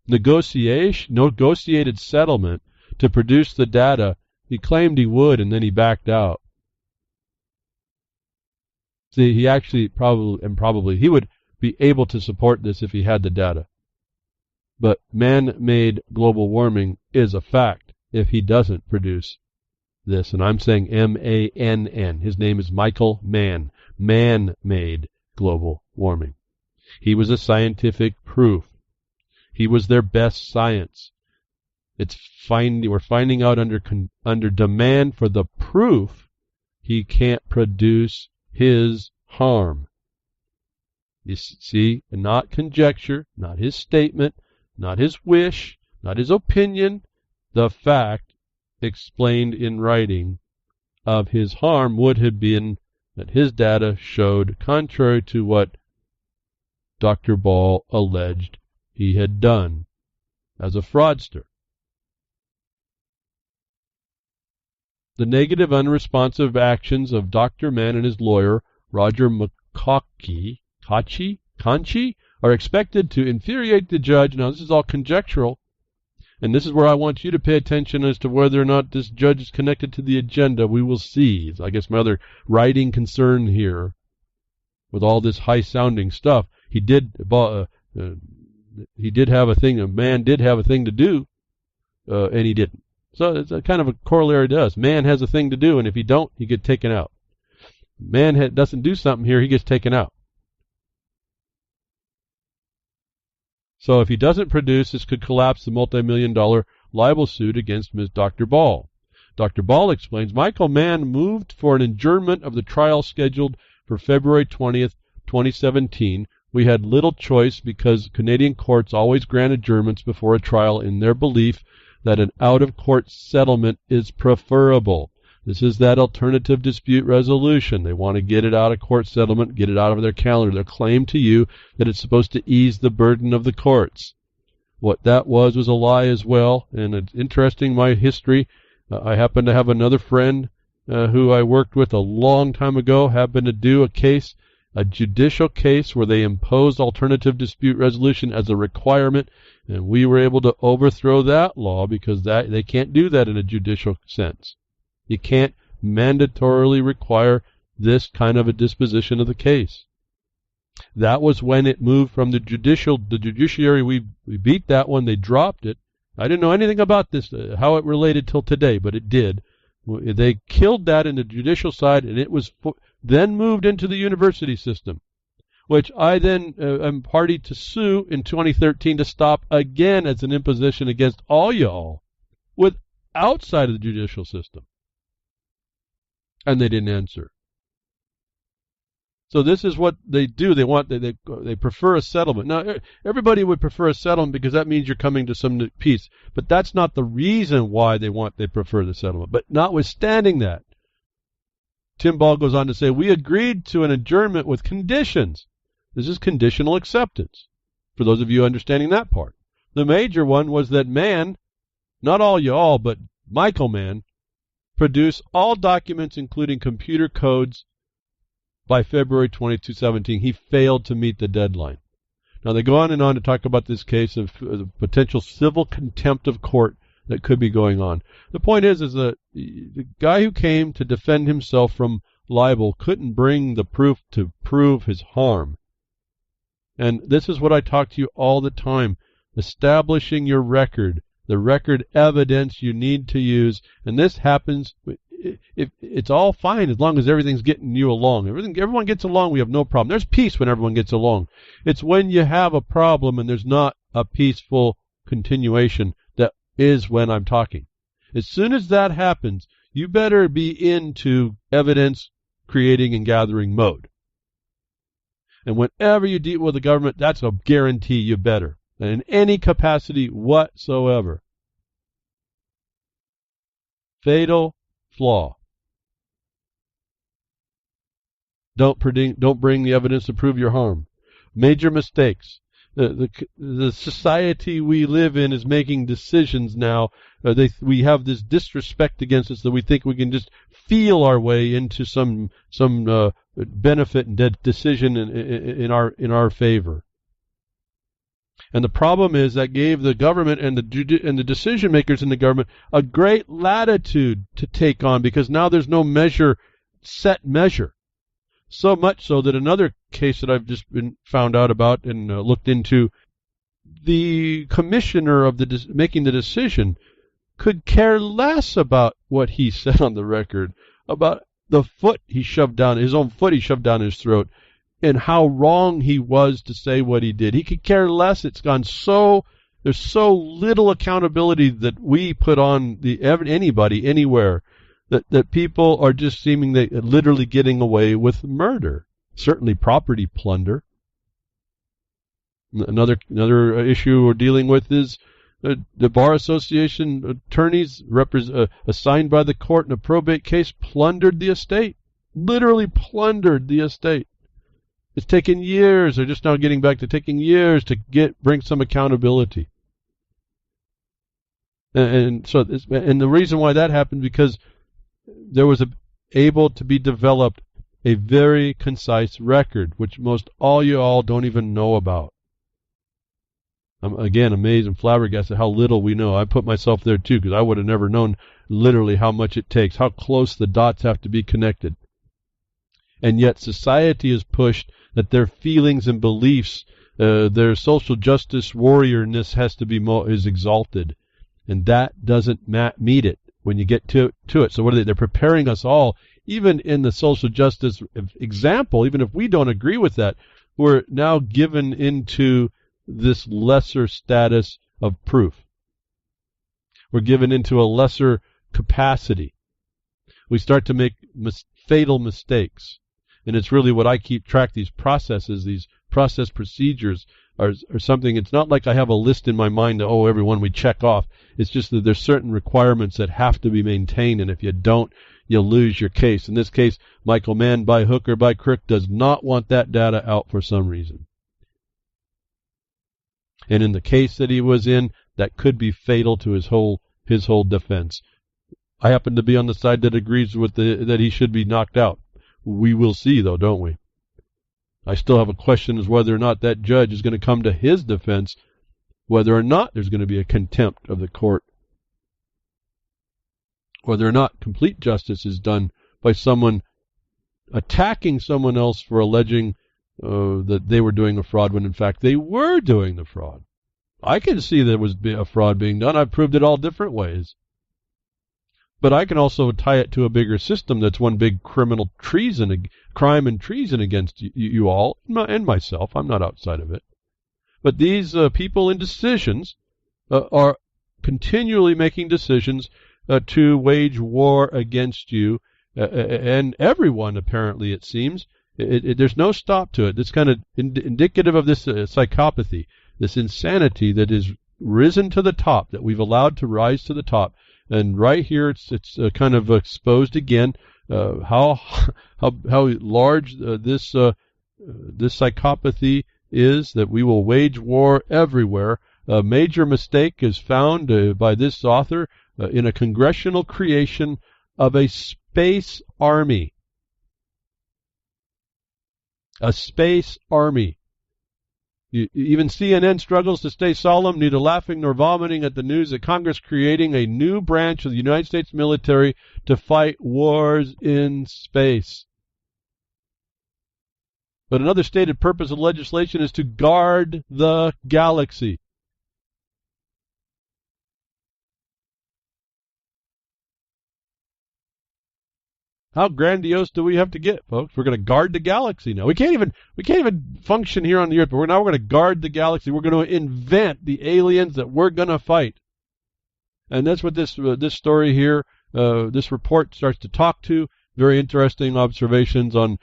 negotiated settlement to produce the data, he claimed he would, and then he backed out. See, he actually probably he would be able to support this if he had the data. But man-made global warming is a fact if he doesn't produce this. And I'm saying M-A-N-N. His name is Michael Mann. Man-made global warming. He was a scientific proof. He was their best science. We're finding out under demand for the proof he can't produce his harm. You see, not conjecture, not his statement, not his wish, not his opinion, the fact explained in writing of his harm would have been that his data showed, contrary to what Dr. Ball alleged he had done as a fraudster. The negative, unresponsive actions of Dr. Mann and his lawyer, Roger McConchie, are expected to infuriate the judge. Now, this is all conjectural, and this is where I want you to pay attention as to whether or not this judge is connected to the agenda. We will see. I guess my other writing concern here with all this high-sounding stuff, he did have a thing, a man did have a thing to do, and he didn't. So it's a kind of a corollary to us. Man has a thing to do, and if he don't, he gets taken out. Man doesn't do something here, he gets taken out. So if he doesn't produce, this could collapse the multi-million-dollar libel suit against Ms. Dr. Ball. Dr. Ball explains, Michael Mann moved for an adjournment of the trial scheduled for February 20th, 2017. We had little choice because Canadian courts always grant adjournments before a trial in their belief that an out-of-court settlement is preferable. This is that alternative dispute resolution. They want to get it out of court settlement, get it out of their calendar. Their claim to you that it's supposed to ease the burden of the courts. What that was a lie as well. And it's interesting, my history. I happen to have another friend who I worked with a long time ago, happened to do a case, a judicial case where they imposed alternative dispute resolution as a requirement, and we were able to overthrow that law because they can't do that in a judicial sense. You can't mandatorily require this kind of a disposition of the case. That was when it moved from the judiciary. We beat that one. They dropped it. I didn't know anything about this, how it related till today, but it did. They killed that in the judicial side, and it was then moved into the university system, which I then am party to sue in 2013 to stop again as an imposition against all y'all with outside of the judicial system. And they didn't answer. So this is what they do. They prefer a settlement. Now, everybody would prefer a settlement because that means you're coming to some peace. But that's not the reason why they prefer the settlement. But notwithstanding that, Tim Ball goes on to say, we agreed to an adjournment with conditions. This is conditional acceptance, for those of you understanding that part. The major one was that Mann, not all y'all, but Michael Mann, produce all documents, including computer codes, by February 2017. He failed to meet the deadline. Now, they go on and on to talk about this case of potential civil contempt of court that could be going on. The point is that the guy who came to defend himself from libel couldn't bring the proof to prove his harm. And this is what I talk to you all the time, establishing your record, the record evidence you need to use. And this happens, it's all fine as long as everything's getting you along. Everyone gets along, we have no problem. There's peace when everyone gets along. It's when you have a problem and there's not a peaceful continuation that is when I'm talking. As soon as that happens, you better be into evidence creating and gathering mode. And whenever you deal with the government, that's a guarantee you better. And in any capacity whatsoever. Fatal flaw. Don't bring the evidence to prove your harm. Major mistakes. The society we live in is making decisions now. We have this disrespect against us that we think we can just feel our way into some benefit and decision in our favor. And the problem is that gave the government and the decision makers in the government a great latitude to take on, because now there's no set measure. So much so that another case that I've just been found out about and looked into, the commissioner of making the decision could care less about what he said on the record, about the foot he shoved down, his own foot he shoved down his throat, and how wrong he was to say what he did. He could care less. It's gone there's so little accountability that we put on anybody, anywhere, that people are just literally getting away with murder. Certainly property plunder. Another issue we're dealing with is the Bar Association attorneys assigned by the court in a probate case plundered the estate. Literally plundered the estate. It's taken years. They're just now getting back to taking years to bring some accountability. And the reason why that happened, because there was able to be developed a very concise record, which most all you all don't even know about. I'm again amazed and flabbergasted how little we know. I put myself there too, because I would have never known literally how much it takes, how close the dots have to be connected. And yet society is pushed that their feelings and beliefs, their social justice warriorness is exalted. And that doesn't meet it when you get to it. So what are they? They're preparing us all, even in the social justice example, even if we don't agree with that, we're now given into this lesser status of proof. We're given into a lesser capacity. We start to make fatal mistakes. And it's really what I keep track, these processes, these process procedures are something. It's not like I have a list in my mind, every one we check off. It's just that there's certain requirements that have to be maintained, and if you don't, you'll lose your case. In this case, Michael Mann, by hook or by crook, does not want that data out for some reason. And in the case that he was in, that could be fatal to his whole defense. I happen to be on the side that agrees with that he should be knocked out. We will see, though, don't we? I still have a question as whether or not that judge is going to come to his defense, whether or not there's going to be a contempt of the court, whether or not complete justice is done by someone attacking someone else for alleging that they were doing a fraud when in fact they were doing the fraud. I can see there was a fraud being done. I've proved it all different ways. But I can also tie it to a bigger system that's one big criminal treason, crime and treason against you all and myself. I'm not outside of it. But these people in decisions are continually making decisions to wage war against you and everyone, apparently, it seems. There's no stop to it. It's kind of indicative of this psychopathy, this insanity that is risen to the top, that we've allowed to rise to the top. And right here, it's kind of exposed again how large this psychopathy is, that we will wage war everywhere. A major mistake is found by this author in a congressional creation of a space army. A space army. Even CNN struggles to stay solemn, neither laughing nor vomiting at the news that Congress creating a new branch of the United States military to fight wars in space. But another stated purpose of legislation is to guard the galaxy. How grandiose do we have to get, folks? We're going to guard the galaxy now. We can't even function here on the Earth, but now we're going to guard the galaxy. We're going to invent the aliens that we're going to fight. And that's what this story here, this report starts to talk to. Very interesting observations on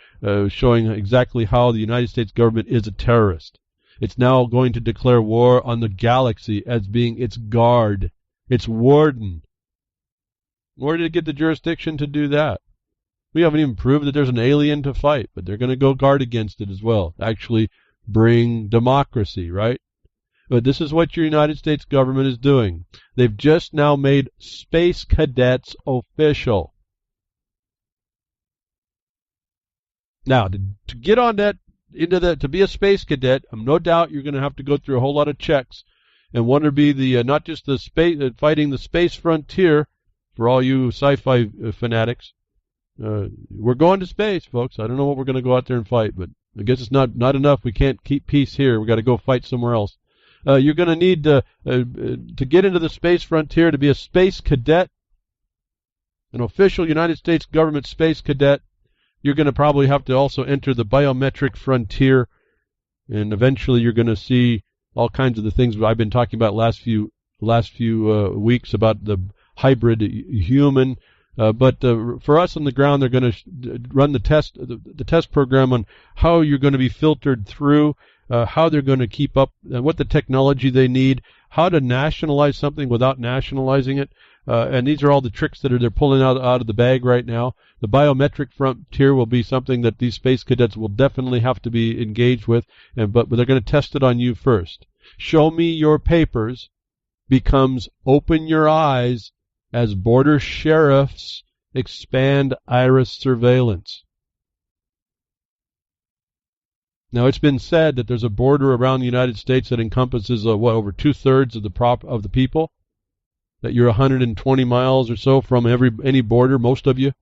showing exactly how the United States government is a terrorist. It's now going to declare war on the galaxy as being its guard, its warden. Where did it get the jurisdiction to do that? We haven't even proved that there's an alien to fight, but they're going to go guard against it as well. Actually bring democracy, right? But this is what your United States government is doing. They've just now made space cadets official. Now, to get on that, to be a space cadet, no doubt you're going to have to go through a whole lot of checks. And one would be the not just the space fighting the space frontier for all you sci-fi fanatics. We're going to space, folks. I don't know what we're going to go out there and fight, but I guess it's not enough. We can't keep peace here. We got to go fight somewhere else. You're going to need to get into the space frontier to be a space cadet, an official United States government space cadet. You're going to probably have to also enter the biometric frontier, and eventually you're going to see all kinds of the things I've been talking about last few weeks about the hybrid human. But for us on the ground, they're going to run the test program on how you're going to be filtered through, how they're going to keep up, what the technology they need, how to nationalize something without nationalizing it. And these are all the tricks that they're pulling out of the bag right now. The biometric frontier will be something that these space cadets will definitely have to be engaged with, but they're going to test it on you first. Show me your papers becomes open your eyes as border sheriffs expand iris surveillance. Now, it's been said that there's a border around the United States that encompasses over 2/3 of the people. That you're 120 miles or so from any border, most of you.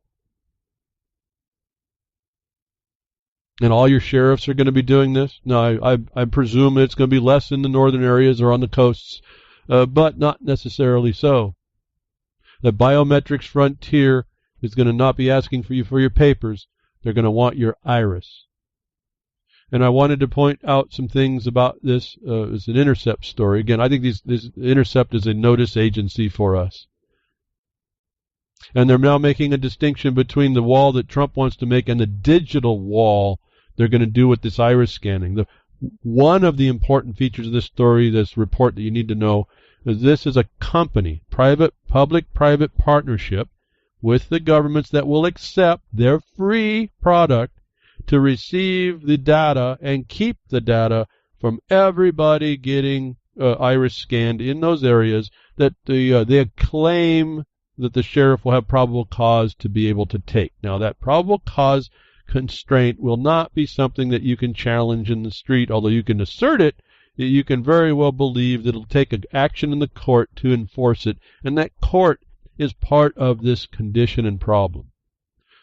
And all your sheriffs are going to be doing this. Now, I presume it's going to be less in the northern areas or on the coasts, but not necessarily so. The biometrics frontier is going to not be asking for you for your papers. They're going to want your iris. And I wanted to point out some things about this. It's an Intercept story. Again, I think this Intercept is a notice agency for us. And they're now making a distinction between the wall that Trump wants to make and the digital wall they're going to do with this iris scanning. One of the important features of this story, this report that you need to know, is this is a company, public-private partnership with the governments that will accept their free product to receive the data and keep the data from everybody getting iris scanned in those areas that they claim that the sheriff will have probable cause to be able to take. Now, that probable cause constraint will not be something that you can challenge in the street, although you can assert it. You can very well believe that it'll take action in the court to enforce it, and that court is part of this condition and problem.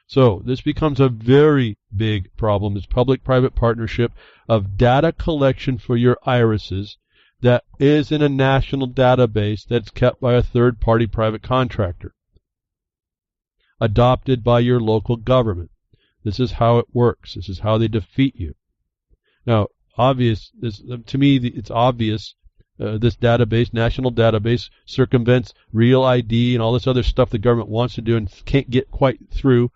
So this becomes a very big problem, this public-private partnership of data collection for your irises that is in a national database that's kept by a third-party private contractor, adopted by your local government. This is how it works. This is how they defeat you. Now, to me, it's obvious this database, national database, circumvents Real ID and all this other stuff the government wants to do and can't get quite through,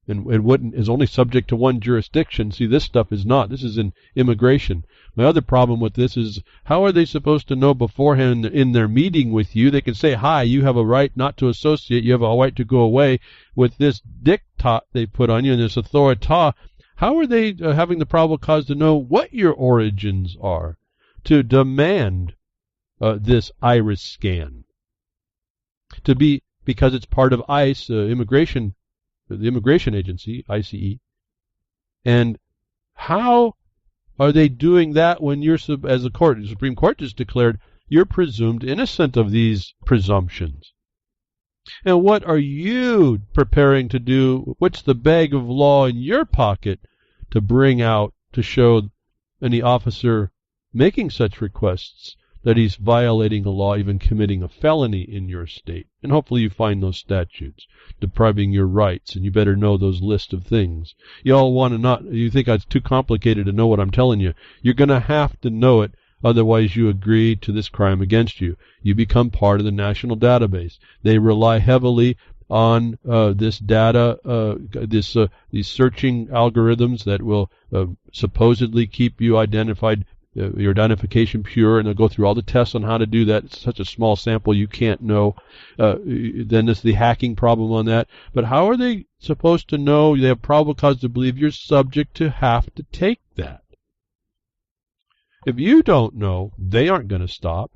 and is only subject to one jurisdiction. See, this stuff is not. This is in immigration. My other problem with this is, how are they supposed to know beforehand in their meeting with you? They can say, hi, you have a right not to associate, you have a right to go away, with this diktat they put on you and this authorita. How are they having the probable cause to know what your origins are, to demand this iris scan? Because it's part of ICE, the immigration agency, ICE. And how are they doing that when you're, as the Supreme Court just declared, you're presumed innocent of these presumptions? And what are you preparing to do? What's the bag of law in your pocket to bring out to show any officer making such requests that he's violating a law, even committing a felony in your state? And hopefully you find those statutes depriving your rights, and you better know those list of things. You all want to not, you think it's too complicated to know what I'm telling you. You're going to have to know it, otherwise you agree to this crime against you. You become part of the national database. They rely heavily on this data, these searching algorithms that will supposedly keep you identified, your identification pure, and they'll go through all the tests on how to do that. It's such a small sample you can't know. Then there's the hacking problem on that. But how are they supposed to know? They have probable cause to believe you're subject to have to take that. If you don't know, they aren't going to stop.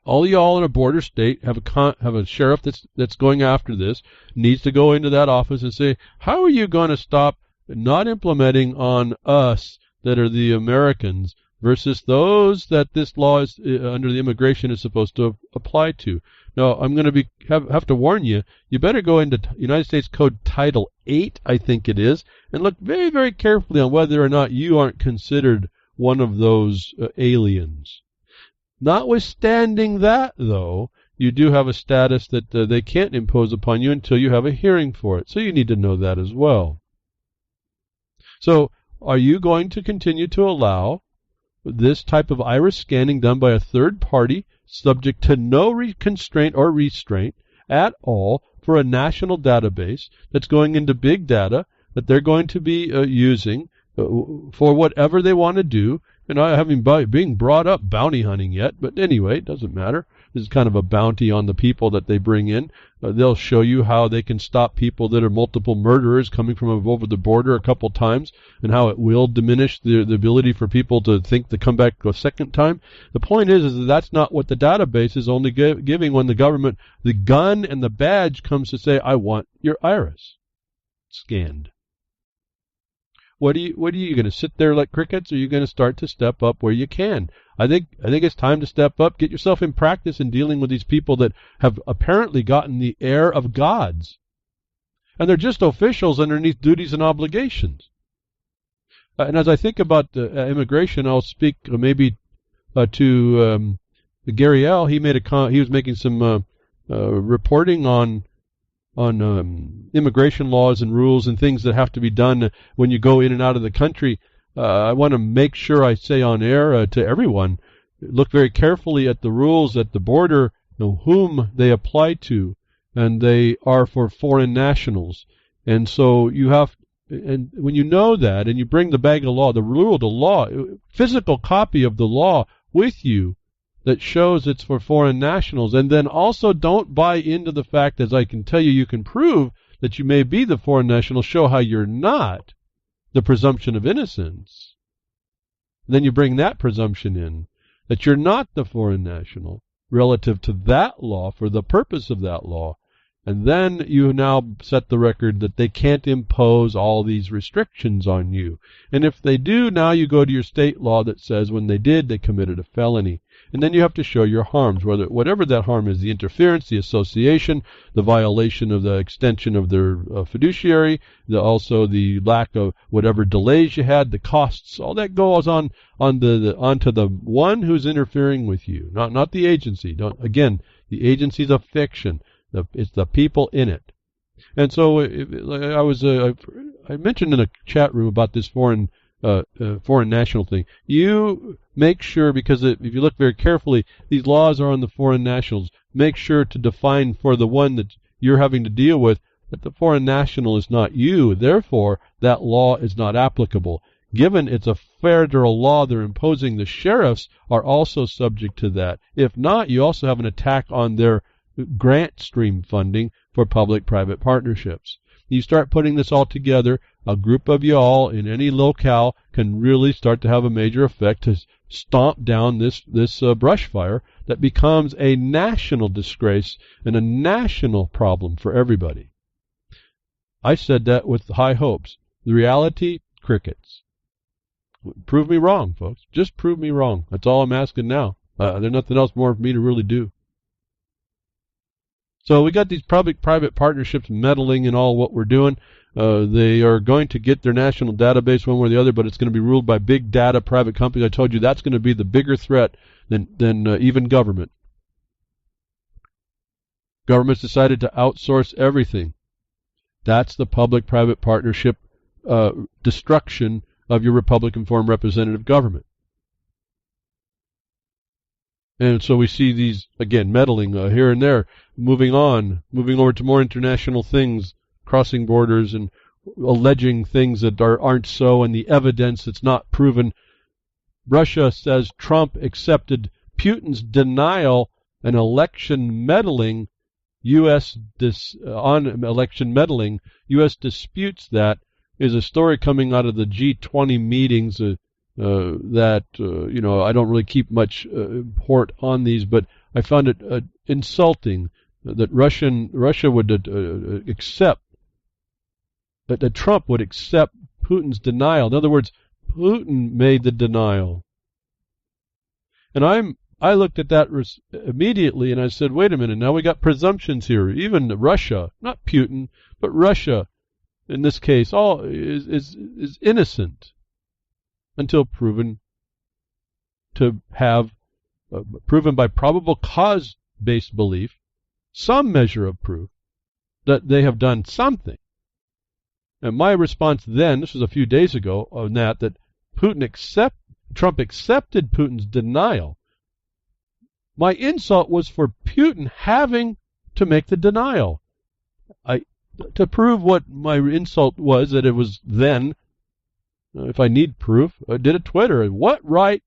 All y'all in a border state have a sheriff that's going after this, needs to go into that office and say, how are you going to stop not implementing on us that are the Americans versus those that this law is under the immigration is supposed to apply to? Now, I'm going to have to warn you. You better go into United States Code Title 8, I think it is, and look very, very carefully on whether or not you aren't considered one of those aliens. Notwithstanding that, though, you do have a status that they can't impose upon you until you have a hearing for it. So you need to know that as well. So, are you going to continue to allow this type of iris scanning done by a third party, subject to no constraint or restraint at all, for a national database that's going into big data that they're going to be using for whatever they want to do? And I haven't being brought up bounty hunting yet, but anyway, it doesn't matter. This is kind of a bounty on the people that they bring in. They'll show you how they can stop people that are multiple murderers coming from over the border a couple times, and how it will diminish the ability for people to think to come back a second time. The point is that that's not what the database is only giving when the government, the gun and the badge comes to say, I want your iris scanned. What are you going to sit there like crickets, or are you going to start to step up where you can? I think it's time to step up. Get yourself in practice in dealing with these people that have apparently gotten the air of gods. And they're just officials underneath duties and obligations. And as I think about immigration, I'll speak maybe to Gary L. He was making some reporting on immigration laws and rules and things that have to be done when you go in and out of the country, I want to make sure I say on air to everyone, look very carefully at the rules at the border, know whom they apply to, and they are for foreign nationals. And so you have, and when you know that, and you bring the bag of law, the rule, the law, physical copy of the law with you that shows it's for foreign nationals, and then also don't buy into the fact, as I can tell you, you can prove that you may be the foreign national, show how you're not, the presumption of innocence. And then you bring that presumption in, that you're not the foreign national relative to that law for the purpose of that law. And then you now set the record that they can't impose all these restrictions on you. And if they do, now you go to your state law that says when they did, they committed a felony. And then you have to show your harms, whatever that harm is, the interference, the association, the violation of the extension of their fiduciary, also the lack of whatever delays you had, the costs, all that goes onto the one who's interfering with you, not the agency. Again, the agency's a fiction. It's the people in it. And so I mentioned in a chat room about this foreign national thing. You make sure, because if you look very carefully, these laws are on the foreign nationals. Make sure to define for the one that you're having to deal with that the foreign national is not you. Therefore, that law is not applicable. Given it's a federal law they're imposing, the sheriffs are also subject to that. If not, you also have an attack on their grant stream funding for public-private partnerships. You start putting this all together, a group of you all in any locale can really start to have a major effect to stomp down this brush fire that becomes a national disgrace and a national problem for everybody. I said that with high hopes. The reality, crickets. Prove me wrong, folks. Just prove me wrong. That's all I'm asking now. There's nothing else more for me to really do. So we got these public-private partnerships meddling in all what we're doing. They are going to get their national database one way or the other, but it's going to be ruled by big data private companies. I told you that's going to be the bigger threat than even government. Government's decided to outsource everything. That's the public-private partnership destruction of your Republican form representative government. And so we see these, again, meddling here and there, moving over to more international things, crossing borders and alleging things that aren't so, and the evidence that's not proven. Russia says Trump accepted Putin's denial and election meddling. On election meddling, U.S. disputes that. Is a story coming out of the G20 meetings that I don't really keep much port on these, but I found it insulting that Russia would accept that Trump would accept Putin's denial. In other words, Putin made the denial. And I looked at that immediately and I said, wait a minute, now we got presumptions here. Even Russia, not Putin, but Russia in this case, all is innocent until proven to have proven by probable cause-based belief, some measure of proof that they have done something. And my response then, this was a few days ago, on that Trump accepted Putin's denial. My insult was for Putin having to make the denial. To prove what my insult was, that it was then, if I need proof, I did a Twitter. What right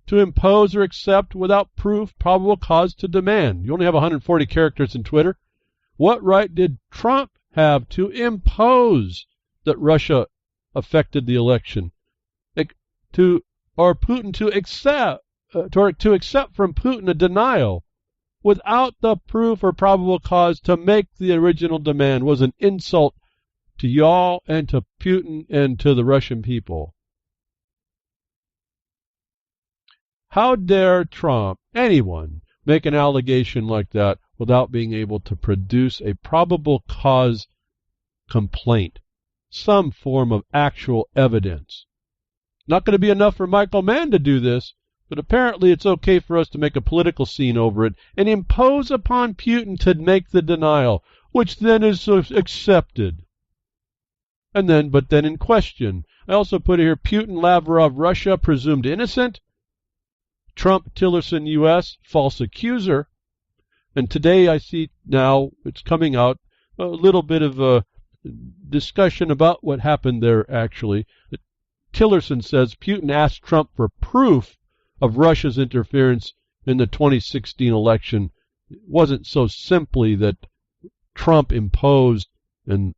to impose or accept without proof probable cause to demand? You only have 140 characters in Twitter. What right did Trump have to impose that Russia affected the election? Or Putin to accept from Putin a denial without the proof or probable cause to make the original demand was an insult to y'all and to Putin and to the Russian people. How dare Trump, anyone, make an allegation like that without being able to produce a probable cause complaint, some form of actual evidence? Not going to be enough for Michael Mann to do this, but apparently it's okay for us to make a political scene over it and impose upon Putin to make the denial. which then is accepted. But then in question. I also put here, Putin, Lavrov, Russia, presumed innocent. Trump, Tillerson, U.S., false accuser. And today I see now it's coming out a little bit of a discussion about what happened there actually. Tillerson says Putin asked Trump for proof of Russia's interference in the 2016 election. It wasn't so simply that Trump imposed and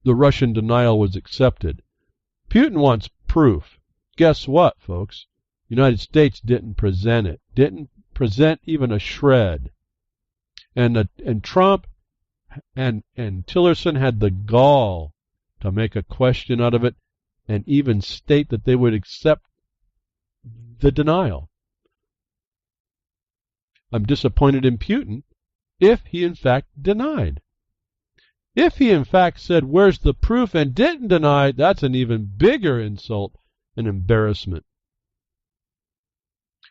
the Russian denial was accepted. Putin wants proof. Guess what, folks? The United States didn't present it. Didn't present even a shred. And Trump and Tillerson had the gall to make a question out of it and even state that they would accept the denial. I'm disappointed in Putin if he in fact denied. If he in fact said, where's the proof, and didn't deny, that's an even bigger insult and embarrassment.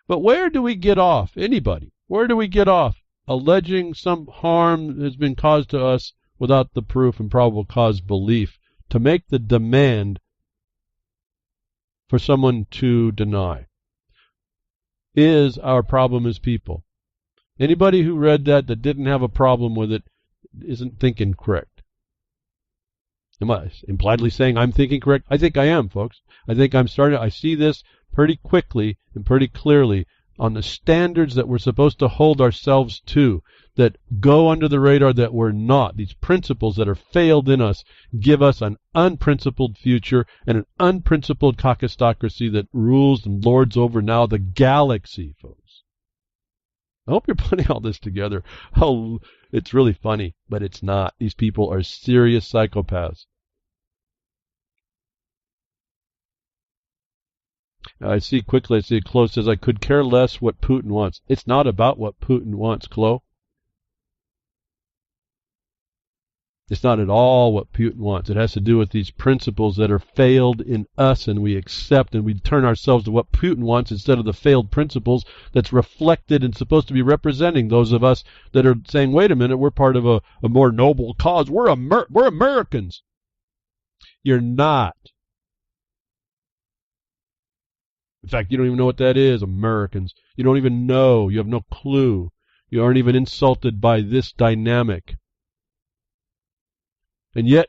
But where do we get off? Anybody? Where do we get off? Alleging some harm has been caused to us without the proof and probable cause belief to make the demand for someone to deny is our problem as people. Anybody who read that didn't have a problem with it isn't thinking correct. Am I impliedly saying I'm thinking correct? I think I am, folks. I see this pretty quickly and pretty clearly on the standards that we're supposed to hold ourselves to, that go under the radar that we're not. These principles that are failed in us give us an unprincipled future and an unprincipled caucustocracy that rules and lords over now the galaxy, folks. I hope you're putting all this together. Oh, it's really funny, but it's not. These people are serious psychopaths. I see Chloe says, I could care less what Putin wants. It's not about what Putin wants, Chloe. It's not at all what Putin wants. It has to do with these principles that are failed in us, and we accept and we turn ourselves to what Putin wants instead of the failed principles that's reflected and supposed to be representing those of us that are saying, wait a minute, we're part of a more noble cause. We're Americans. You're not. In fact, you don't even know what that is, Americans. You don't even know. You have no clue. You aren't even insulted by this dynamic. And yet,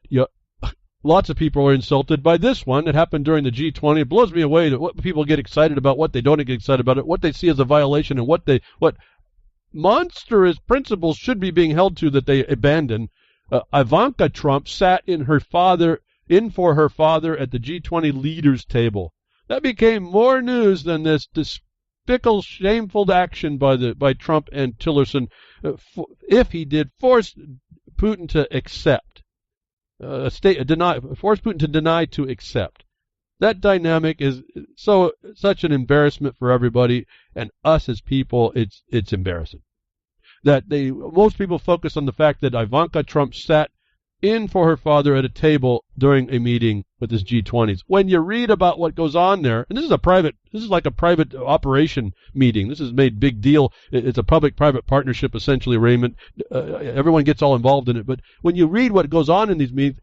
lots of people are insulted by this one that happened during the G20. It blows me away that what people get excited about, what they don't get excited about, it, what they see as a violation, and what monstrous principles should be being held to that they abandon. Ivanka Trump sat in for her father at the G20 leaders table. That became more news than this despicable, shameful action by Trump and Tillerson, if he did force Putin to accept. Force Putin to deny to accept. That dynamic is such an embarrassment for everybody, and us as people, it's embarrassing. Most people focus on the fact that Ivanka Trump sat in for her father at a table during a meeting with his G20s. When you read about what goes on there, and this is like a private operation meeting. This is made big deal. It's a public-private partnership, essentially, arrangement. Everyone gets all involved in it. But when you read what goes on in these meetings,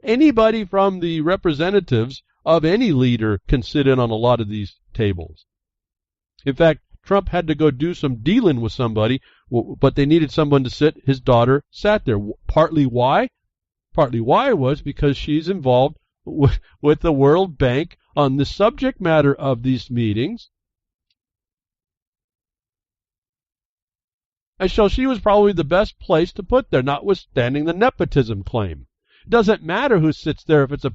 anybody from the representatives of any leader can sit in on a lot of these tables. In fact, Trump had to go do some dealing with somebody, but they needed someone to sit. His daughter sat there. Partly why? Partly why was because she's involved with the World Bank on the subject matter of these meetings. And so she was probably the best place to put there, notwithstanding the nepotism claim. It doesn't matter who sits there if it's a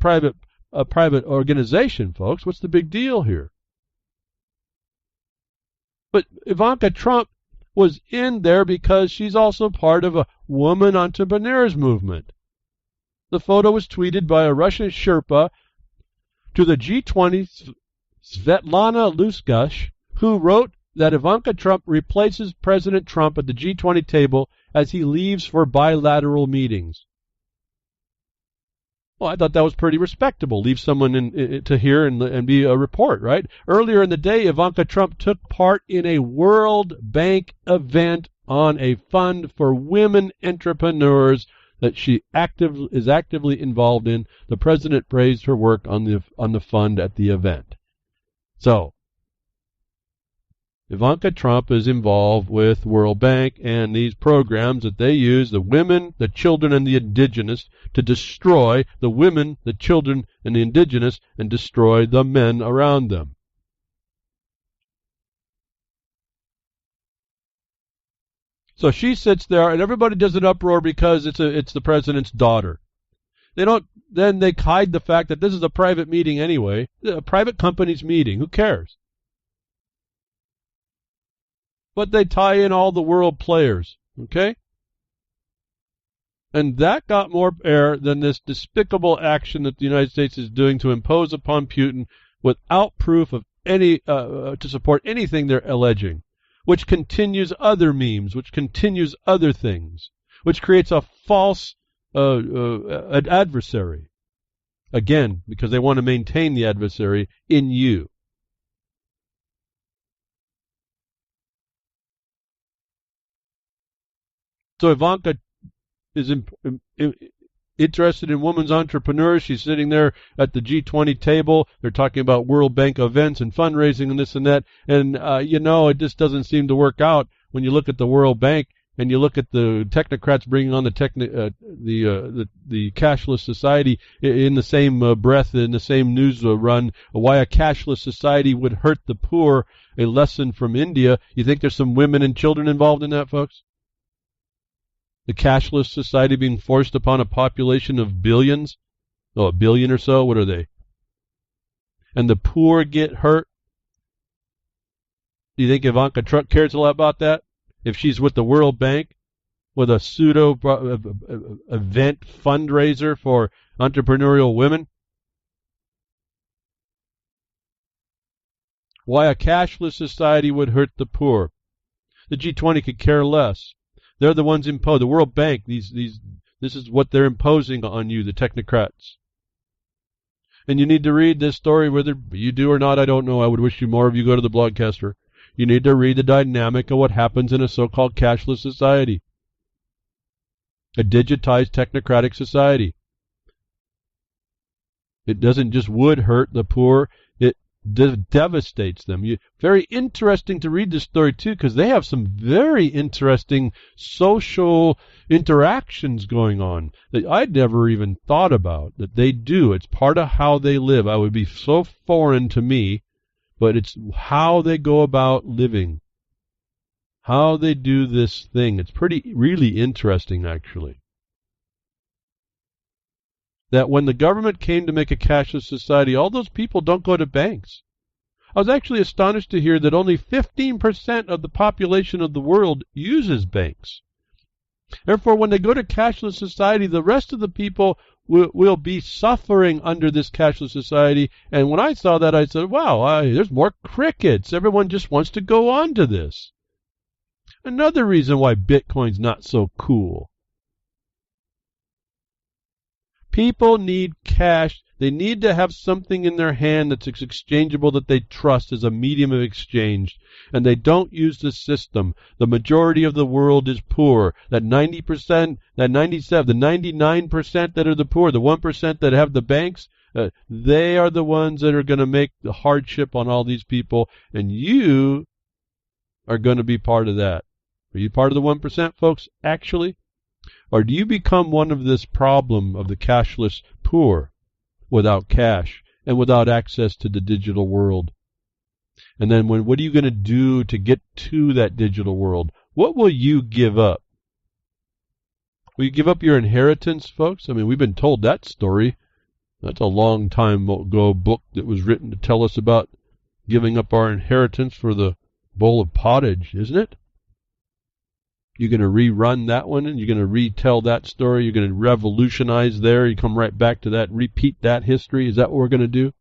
private organization, folks. What's the big deal here? But Ivanka Trump was in there because she's also part of a woman entrepreneurs movement. The photo was tweeted by a Russian Sherpa to the G20, Svetlana Luskash, who wrote that Ivanka Trump replaces President Trump at the G20 table as he leaves for bilateral meetings. Well, I thought that was pretty respectable. Leave someone to hear and be a report, right? Earlier in the day, Ivanka Trump took part in a World Bank event on a fund for women entrepreneurs that she is actively involved in. The president praised her work on the fund at the event. So, Ivanka Trump is involved with World Bank and these programs that they use the women, the children, and the indigenous to destroy the women, the children, and the indigenous and destroy the men around them. So she sits there and everybody does an uproar because it's the president's daughter. Then they hide the fact that this is a private meeting anyway, a private company's meeting. Who cares? But they tie in all the world players, okay? And that got more air than this despicable action that the United States is doing to impose upon Putin without proof of any to support anything they're alleging, which continues other memes, which continues other things, which creates a false adversary. Again, because they want to maintain the adversary in you. So Ivanka is interested in women's entrepreneurs. She's sitting there at the G20 table. They're talking about World Bank events and fundraising and this and that. And, it just doesn't seem to work out when you look at the World Bank and you look at the technocrats bringing on the cashless society in the same breath, in the same news run, why a cashless society would hurt the poor, a lesson from India. You think there's some women and children involved in that, folks? The cashless society being forced upon a population of billions? Oh, 1 billion or so? What are they? And the poor get hurt? Do you think Ivanka Trump cares a lot about that? If she's with the World Bank, with a pseudo event fundraiser for entrepreneurial women? Why a cashless society would hurt the poor? The G20 could care less. They're the ones imposed. The World Bank, this is what they're imposing on you, the technocrats. And you need to read this story, whether you do or not, I don't know. I would wish you more if you go to the Blogcaster. You need to read the dynamic of what happens in a so-called cashless society. A digitized technocratic society. It doesn't just would hurt the poor, it devastates them. Very interesting to read this story too, because they have some very interesting social interactions going on that I'd never even thought about, that they do. It's part of how they live. I would be so foreign to me, but it's how they go about living, how they do this thing. It's really interesting, actually. That when the government came to make a cashless society, all those people don't go to banks. I was actually astonished to hear that only 15% of the population of the world uses banks. Therefore, when they go to cashless society, the rest of the people will be suffering under this cashless society. And when I saw that, I said, wow, there's more crickets. Everyone just wants to go on to this. Another reason why Bitcoin's not so cool. People need cash. They need to have something in their hand that's exchangeable that they trust as a medium of exchange. And they don't use the system. The majority of the world is poor. That 90%, that 97%, the 99% that are the poor, the 1% that have the banks, they are the ones that are going to make the hardship on all these people. And you are going to be part of that. Are you part of the 1%, folks, actually? Or do you become one of this problem of the cashless poor without cash and without access to the digital world? And then what are you going to do to get to that digital world? What will you give up? Will you give up your inheritance, folks? I mean, we've been told that story. That's a long time ago book that was written to tell us about giving up our inheritance for the bowl of pottage, isn't it? You're going to rerun that one, and you're going to retell that story. You're going to revolutionize there. You come right back to that, repeat that history. Is that what we're going to do?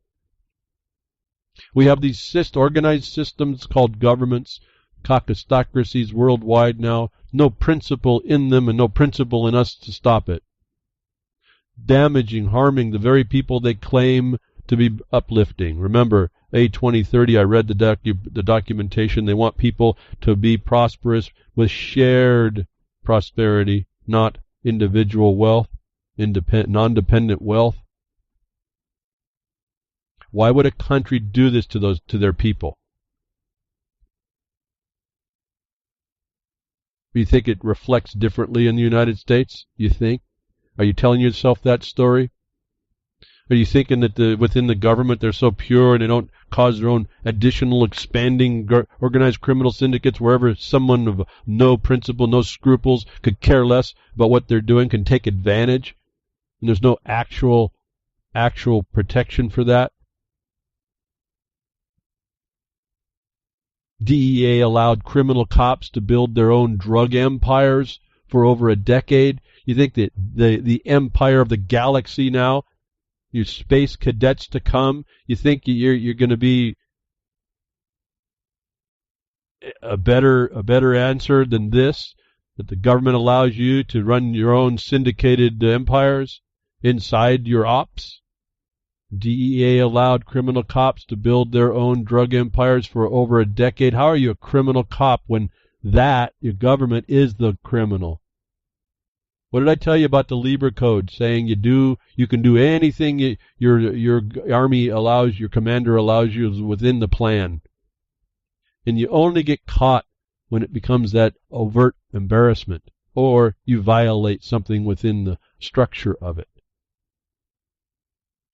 We have these organized systems called governments, caucustocracies worldwide now. No principle in them and no principle in us to stop it. Damaging, harming the very people they claim to be uplifting. Remember, A2030, I read the documentation. They want people to be prosperous with shared prosperity, not individual wealth, non-dependent wealth. Why would a country do this to their people? Do you think it reflects differently in the United States? You think? Are you telling yourself that story? Are you thinking that within the government they're so pure and they don't cause their own additional expanding organized criminal syndicates wherever someone of no principle, no scruples, could care less about what they're doing, can take advantage, and there's no actual protection for that? DEA allowed criminal cops to build their own drug empires for over a decade. You think that the empire of the galaxy now, your space cadets to come, you think you're going to be a better answer than this, that the government allows you to run your own syndicated empires inside your ops? DEA allowed criminal cops to build their own drug empires for over a decade. How are you a criminal cop when your government is the criminal? What did I tell you about the Libra Code, saying you can do anything your army allows, your commander allows you within the plan? And you only get caught when it becomes that overt embarrassment, or you violate something within the structure of it.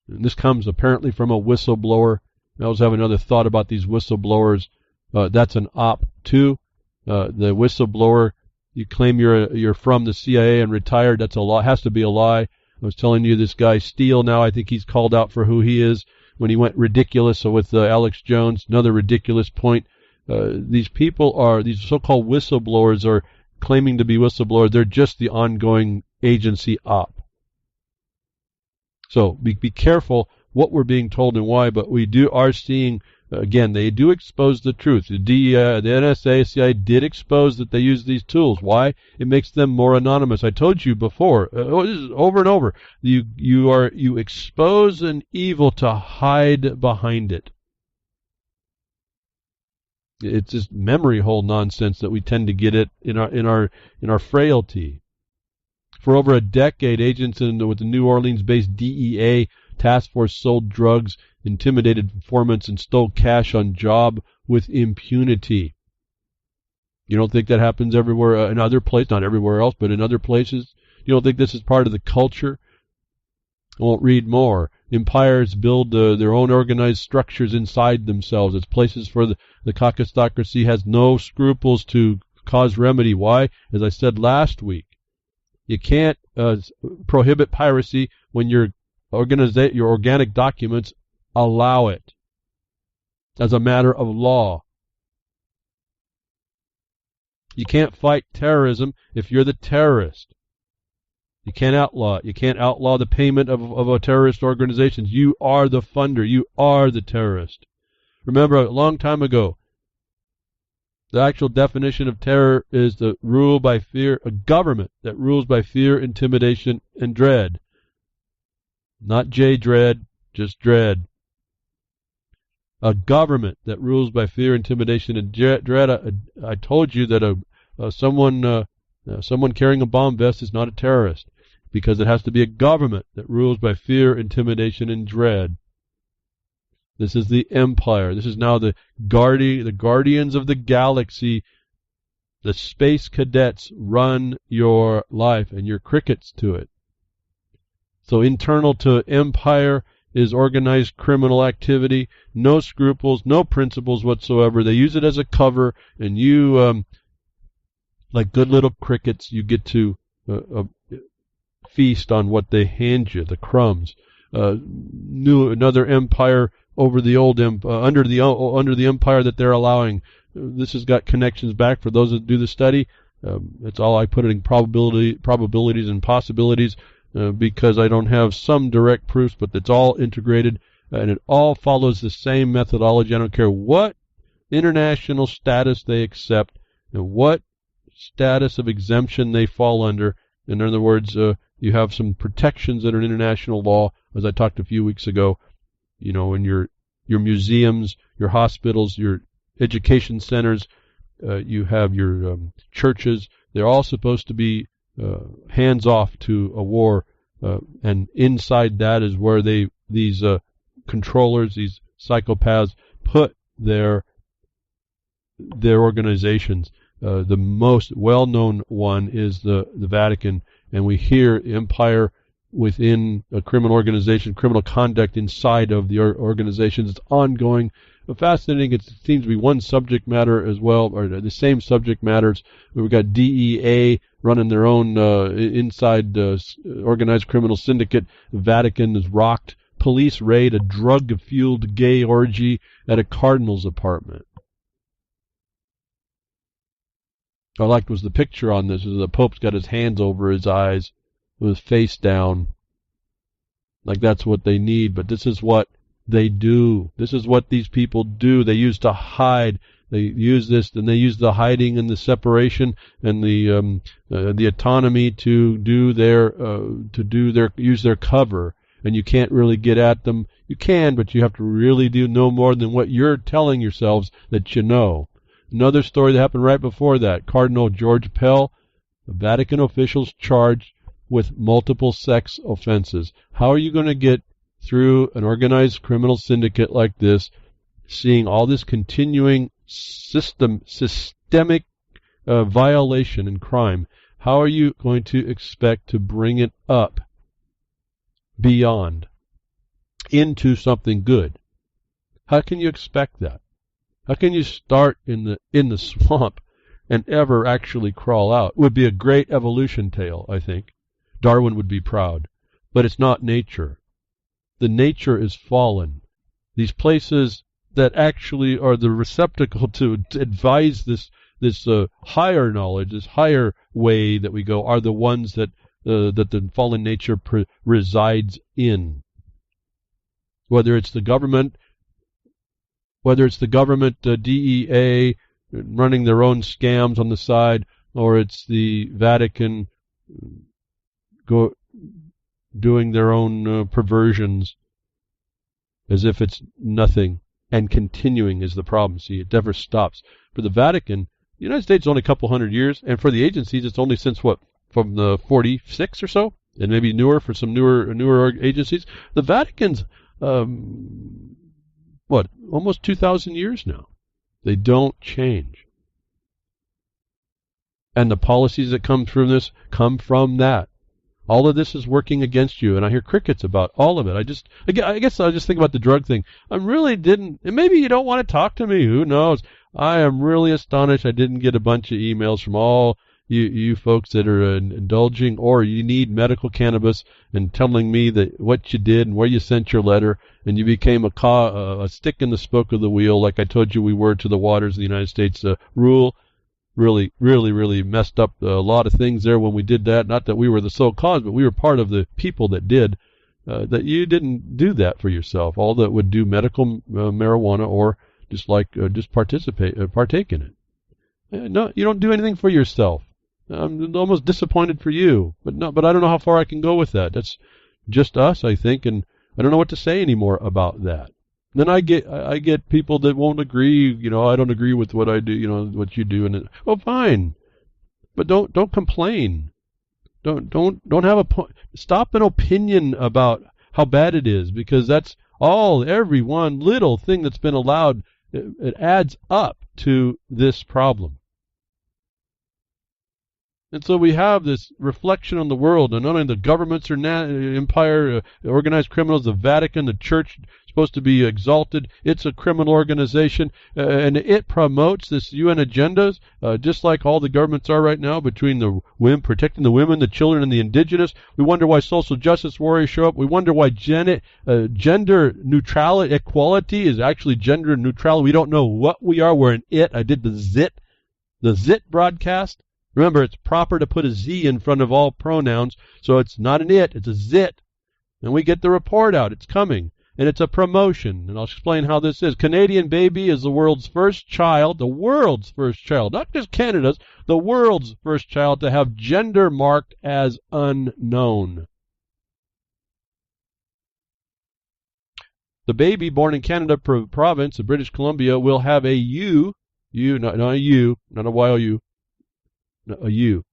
And this comes apparently from a whistleblower. I always have another thought about these whistleblowers. That's an op too. The whistleblower, you claim you're from the CIA and retired. That's a lie. Has to be a lie. I was telling you this guy Steele. Now I think he's called out for who he is when he went ridiculous with Alex Jones. Another ridiculous point. These so-called whistleblowers are claiming to be whistleblowers. They're just the ongoing agency op. So be careful what we're being told and why, but we are seeing, again, they do expose the truth. The NSA, CIA did expose that they use these tools. Why? It makes them more anonymous. I told you before, this is over and over, you expose an evil to hide behind it. It's just memory hole nonsense that we tend to get it in our frailty. For over a decade, agents with the New Orleans-based DEA task force sold drugs, intimidated informants, and stole cash on job with impunity. You don't think that happens everywhere in other places? Not everywhere else, but in other places? You don't think this is part of the culture? I won't read more. Empires build their own organized structures inside themselves. It's places for the caucusocracy has no scruples to cause remedy. Why? As I said last week, you can't prohibit piracy when your organic documents allow it as a matter of law. You can't fight terrorism if you're the terrorist. You can't outlaw it. You can't outlaw the payment of a terrorist organization. You are the funder. You are the terrorist. Remember, a long time ago, the actual definition of terror is the rule by fear, a government that rules by fear, intimidation, and dread. Not J-dread, just dread. A government that rules by fear, intimidation, and dread. I told you that someone carrying a bomb vest is not a terrorist, because it has to be a government that rules by fear, intimidation, and dread. This is the empire. This is now the guardians of the galaxy. The space cadets run your life and your crickets to it. So internal to empire is organized criminal activity, no scruples, no principles whatsoever. They use it as a cover, and you, like good little crickets, you get to feast on what they hand you, the crumbs. Another empire over the old under the empire that they're allowing. This has got connections back for those that do the study. It's all I put it in probabilities and possibilities because I don't have some direct proofs, but it's all integrated and it all follows the same methodology. I don't care what international status they accept and what status of exemption they fall under. In other words, you have some protections under international law, as I talked a few weeks ago. in your museums, your hospitals, your education centers, you have your churches. They're all supposed to be hands off to a war, and inside that is where these controllers, these psychopaths, put their organizations. The most well-known one is the Vatican, and we hear empire within a criminal organization, criminal conduct inside of the organizations. It's ongoing. Fascinating. It seems to be one subject matter as well, or the same subject matters. We've got DEA running their own inside organized criminal syndicate. The Vatican is rocked. Police raid a drug-fueled gay orgy at a Cardinal's apartment. I liked was the picture on this. The Pope's got his hands over his eyes with his face down. Like that's what they need, but this is what they do. This is what these people do. They use to hide. They use this, and they use the hiding and the separation and the autonomy to use their cover. And you can't really get at them. You can, but you have to really do no more than what you're telling yourselves that you know. Another story that happened right before that: Cardinal George Pell, a Vatican officials charged with multiple sex offenses. How are you going to get through an organized criminal syndicate like this, seeing all this continuing systemic violation and crime? How are you going to expect to bring it up beyond into something good? How can you expect that? How can you start in the swamp and ever actually crawl out? It would be a great evolution tale, I think. Darwin would be proud. But it's not nature. The nature is fallen. These places that actually are the receptacle to advise this higher knowledge, this higher way that we go, are the ones that the fallen nature resides in. Whether it's the government, DEA running their own scams on the side, or it's the Vatican doing their own perversions as if it's nothing, and continuing is the problem. See, it never stops. For the Vatican, the United States is only a couple hundred years, and for the agencies, it's only since from the 46 or so, and maybe newer for some newer agencies. The Vatican's almost 2,000 years now. They don't change. And the policies that come from this come from that. All of this is working against you, and I hear crickets about all of it. I guess I just think about the drug thing. And maybe you don't want to talk to me. Who knows? I am really astonished I didn't get a bunch of emails from all you folks that are indulging, or you need medical cannabis, and telling me that what you did and where you sent your letter, and you became a stick in the spoke of the wheel, like I told you we were to the waters of the United States rule. Really, really, really messed up a lot of things there when we did that. Not that we were the sole cause, but we were part of the people that did. That you didn't do that for yourself. All that would do medical marijuana, or just partake in it. No, you don't do anything for yourself. I'm almost disappointed for you, but I don't know how far I can go with that. That's just us, I think, and I don't know what to say anymore about that. Then I get people that won't agree. I don't agree with what I do. What you do, and well, fine, but don't complain. Don't have a point. Stop an opinion about how bad it is, because that's every one little thing that's been allowed. It adds up to this problem. And so we have this reflection on the world, and not only the governments or empire, organized criminals, the Vatican, the church, supposed to be exalted. It's a criminal organization, and it promotes this UN agendas, just like all the governments are right now, between the women, protecting the women, the children, and the indigenous. We wonder why social justice warriors show up. We wonder why gender neutrality, equality is actually gender neutral. We don't know what we are. We're an it. I did the zit broadcast. Remember, it's proper to put a Z in front of all pronouns, so it's not an it, it's a zit. And we get the report out. It's coming. And it's a promotion. And I'll explain how this is. Canadian baby is the world's first child, not just Canada's, the world's first child to have gender marked as unknown. the baby born in Canada province of British Columbia will have a U, not a U, not a Y-O-U, a U,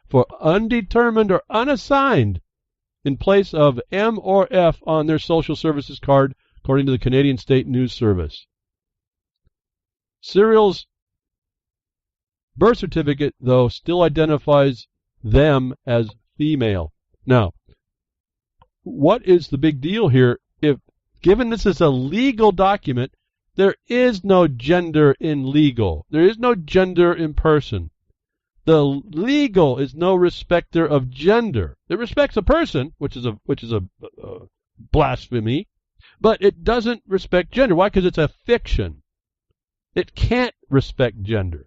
for undetermined or unassigned in place of M or F on their social services card, according to the Canadian State News Service. Cyril's birth certificate, though, still identifies them as female. Now, what is the big deal here? If given this is a legal document, there is no gender in legal. There is no gender in person. The legal is no respecter of gender. It respects a person, which is a blasphemy, but it doesn't respect gender. Why? Because it's a fiction. It can't respect gender.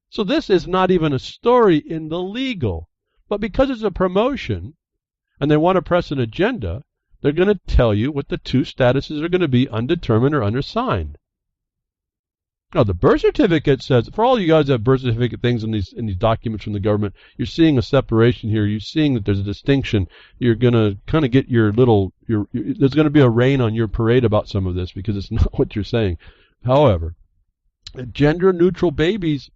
So this is not even a story in the legal. But because it's a promotion, and they want to press an agenda, they're going to tell you what the two statuses are going to be, undetermined or unassigned. Now, the birth certificate says, for all you guys that have birth certificate things in these documents from the government, you're seeing a separation here. You're seeing that there's a distinction. You're going to kind of get there's going to be a rain on your parade about some of this because it's not what you're saying. However, gender-neutral babies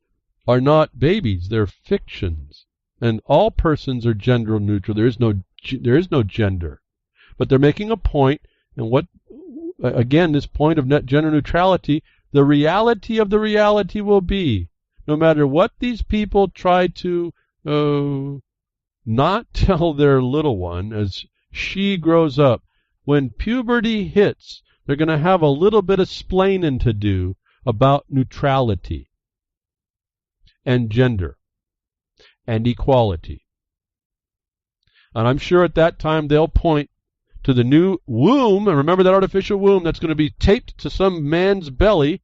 are not babies. They're fictions. And all persons are gender neutral. There is no gender. But they're making a point, and again, this point of net gender neutrality, the reality of the reality will be, no matter what these people try to not tell their little one as she grows up, when puberty hits, they're going to have a little bit of splaining to do about neutrality and gender and equality. And I'm sure at that time they'll point to the new womb, and remember that artificial womb that's going to be taped to some man's belly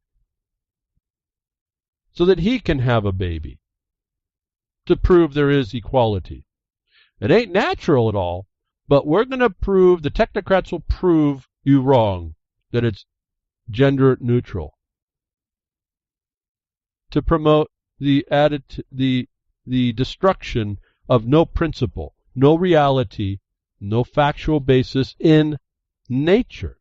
so that he can have a baby to prove there is equality. It ain't natural at all, but we're going to prove, the technocrats will prove you wrong, that it's gender neutral. To promote the destruction of no principle, no reality, no factual basis in nature,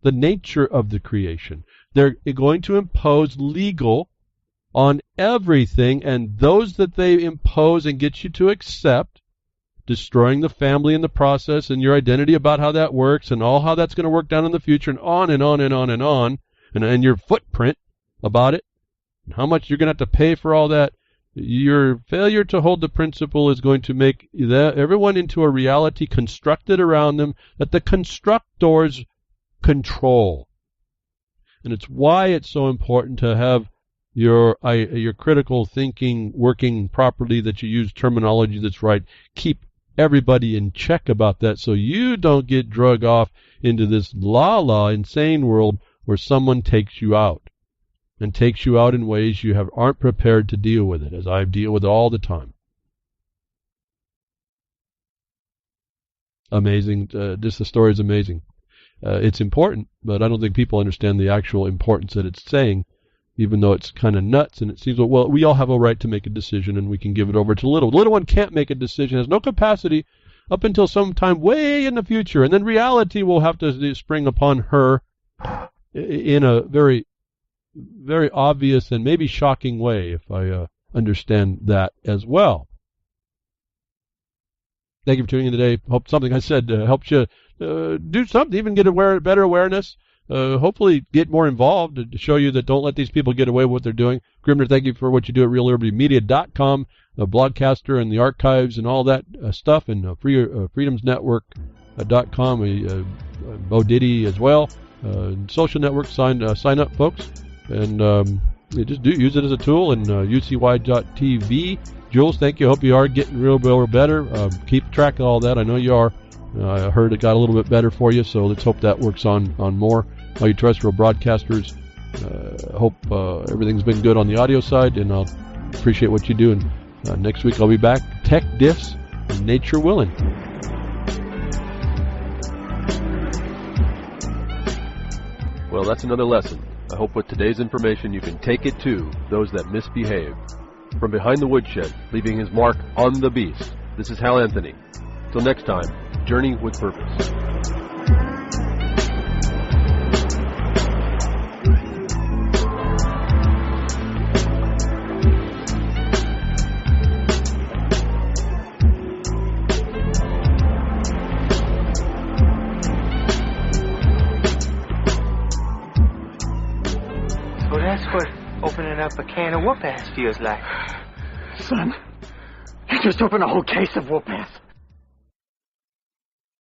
the nature of the creation. They're going to impose legal on everything, and those that they impose and get you to accept, destroying the family in the process and your identity about how that works and all how that's going to work down in the future, and on and on and on and on, and your footprint about it, and how much you're going to have to pay for all that. Your failure to hold the principle is going to make everyone into a reality constructed around them that the constructors control. And it's why it's so important to have your critical thinking working properly, that you use terminology that's right. Keep everybody in check about that so you don't get drug off into this insane world where someone takes you out. And takes you out in ways you aren't prepared to deal with it, as I deal with it all the time. Amazing. The story is amazing. It's important, but I don't think people understand the actual importance that it's saying, even though it's kind of nuts, and it seems, well, we all have a right to make a decision, and we can give it over to little. The little one can't make a decision, has no capacity up until sometime way in the future, and then reality will have to spring upon her in a very obvious and maybe shocking way, if I understand that as well. Thank you for tuning in today. Hope something I said helps you do something, even get better awareness, hopefully get more involved to show you that don't let these people get away with what they're doing. Grimner, thank you for what you do at reallibertymedia.com, the Blogcaster and the archives and all that stuff, and freedomsnetwork.com, Bo Diddy as well. Social networks, sign up, folks. And just use it as a tool, and UCY.TV. Jules, thank you. Hope you are getting real better. Keep track of all that. I know you are. I heard it got a little bit better for you, so let's hope that works on more. All you terrestrial broadcasters, hope everything's been good on the audio side, and I'll appreciate what you do. And next week I'll be back. Tech diffs, nature willing. Well, that's another lesson. I hope with today's information you can take it to those that misbehave. From behind the woodshed, leaving his mark on the beast, this is Hal Anthony. Till next time, journey with purpose. Well, that's what opening up a can of whoop-ass feels like. Son, you just opened a whole case of whoop-ass.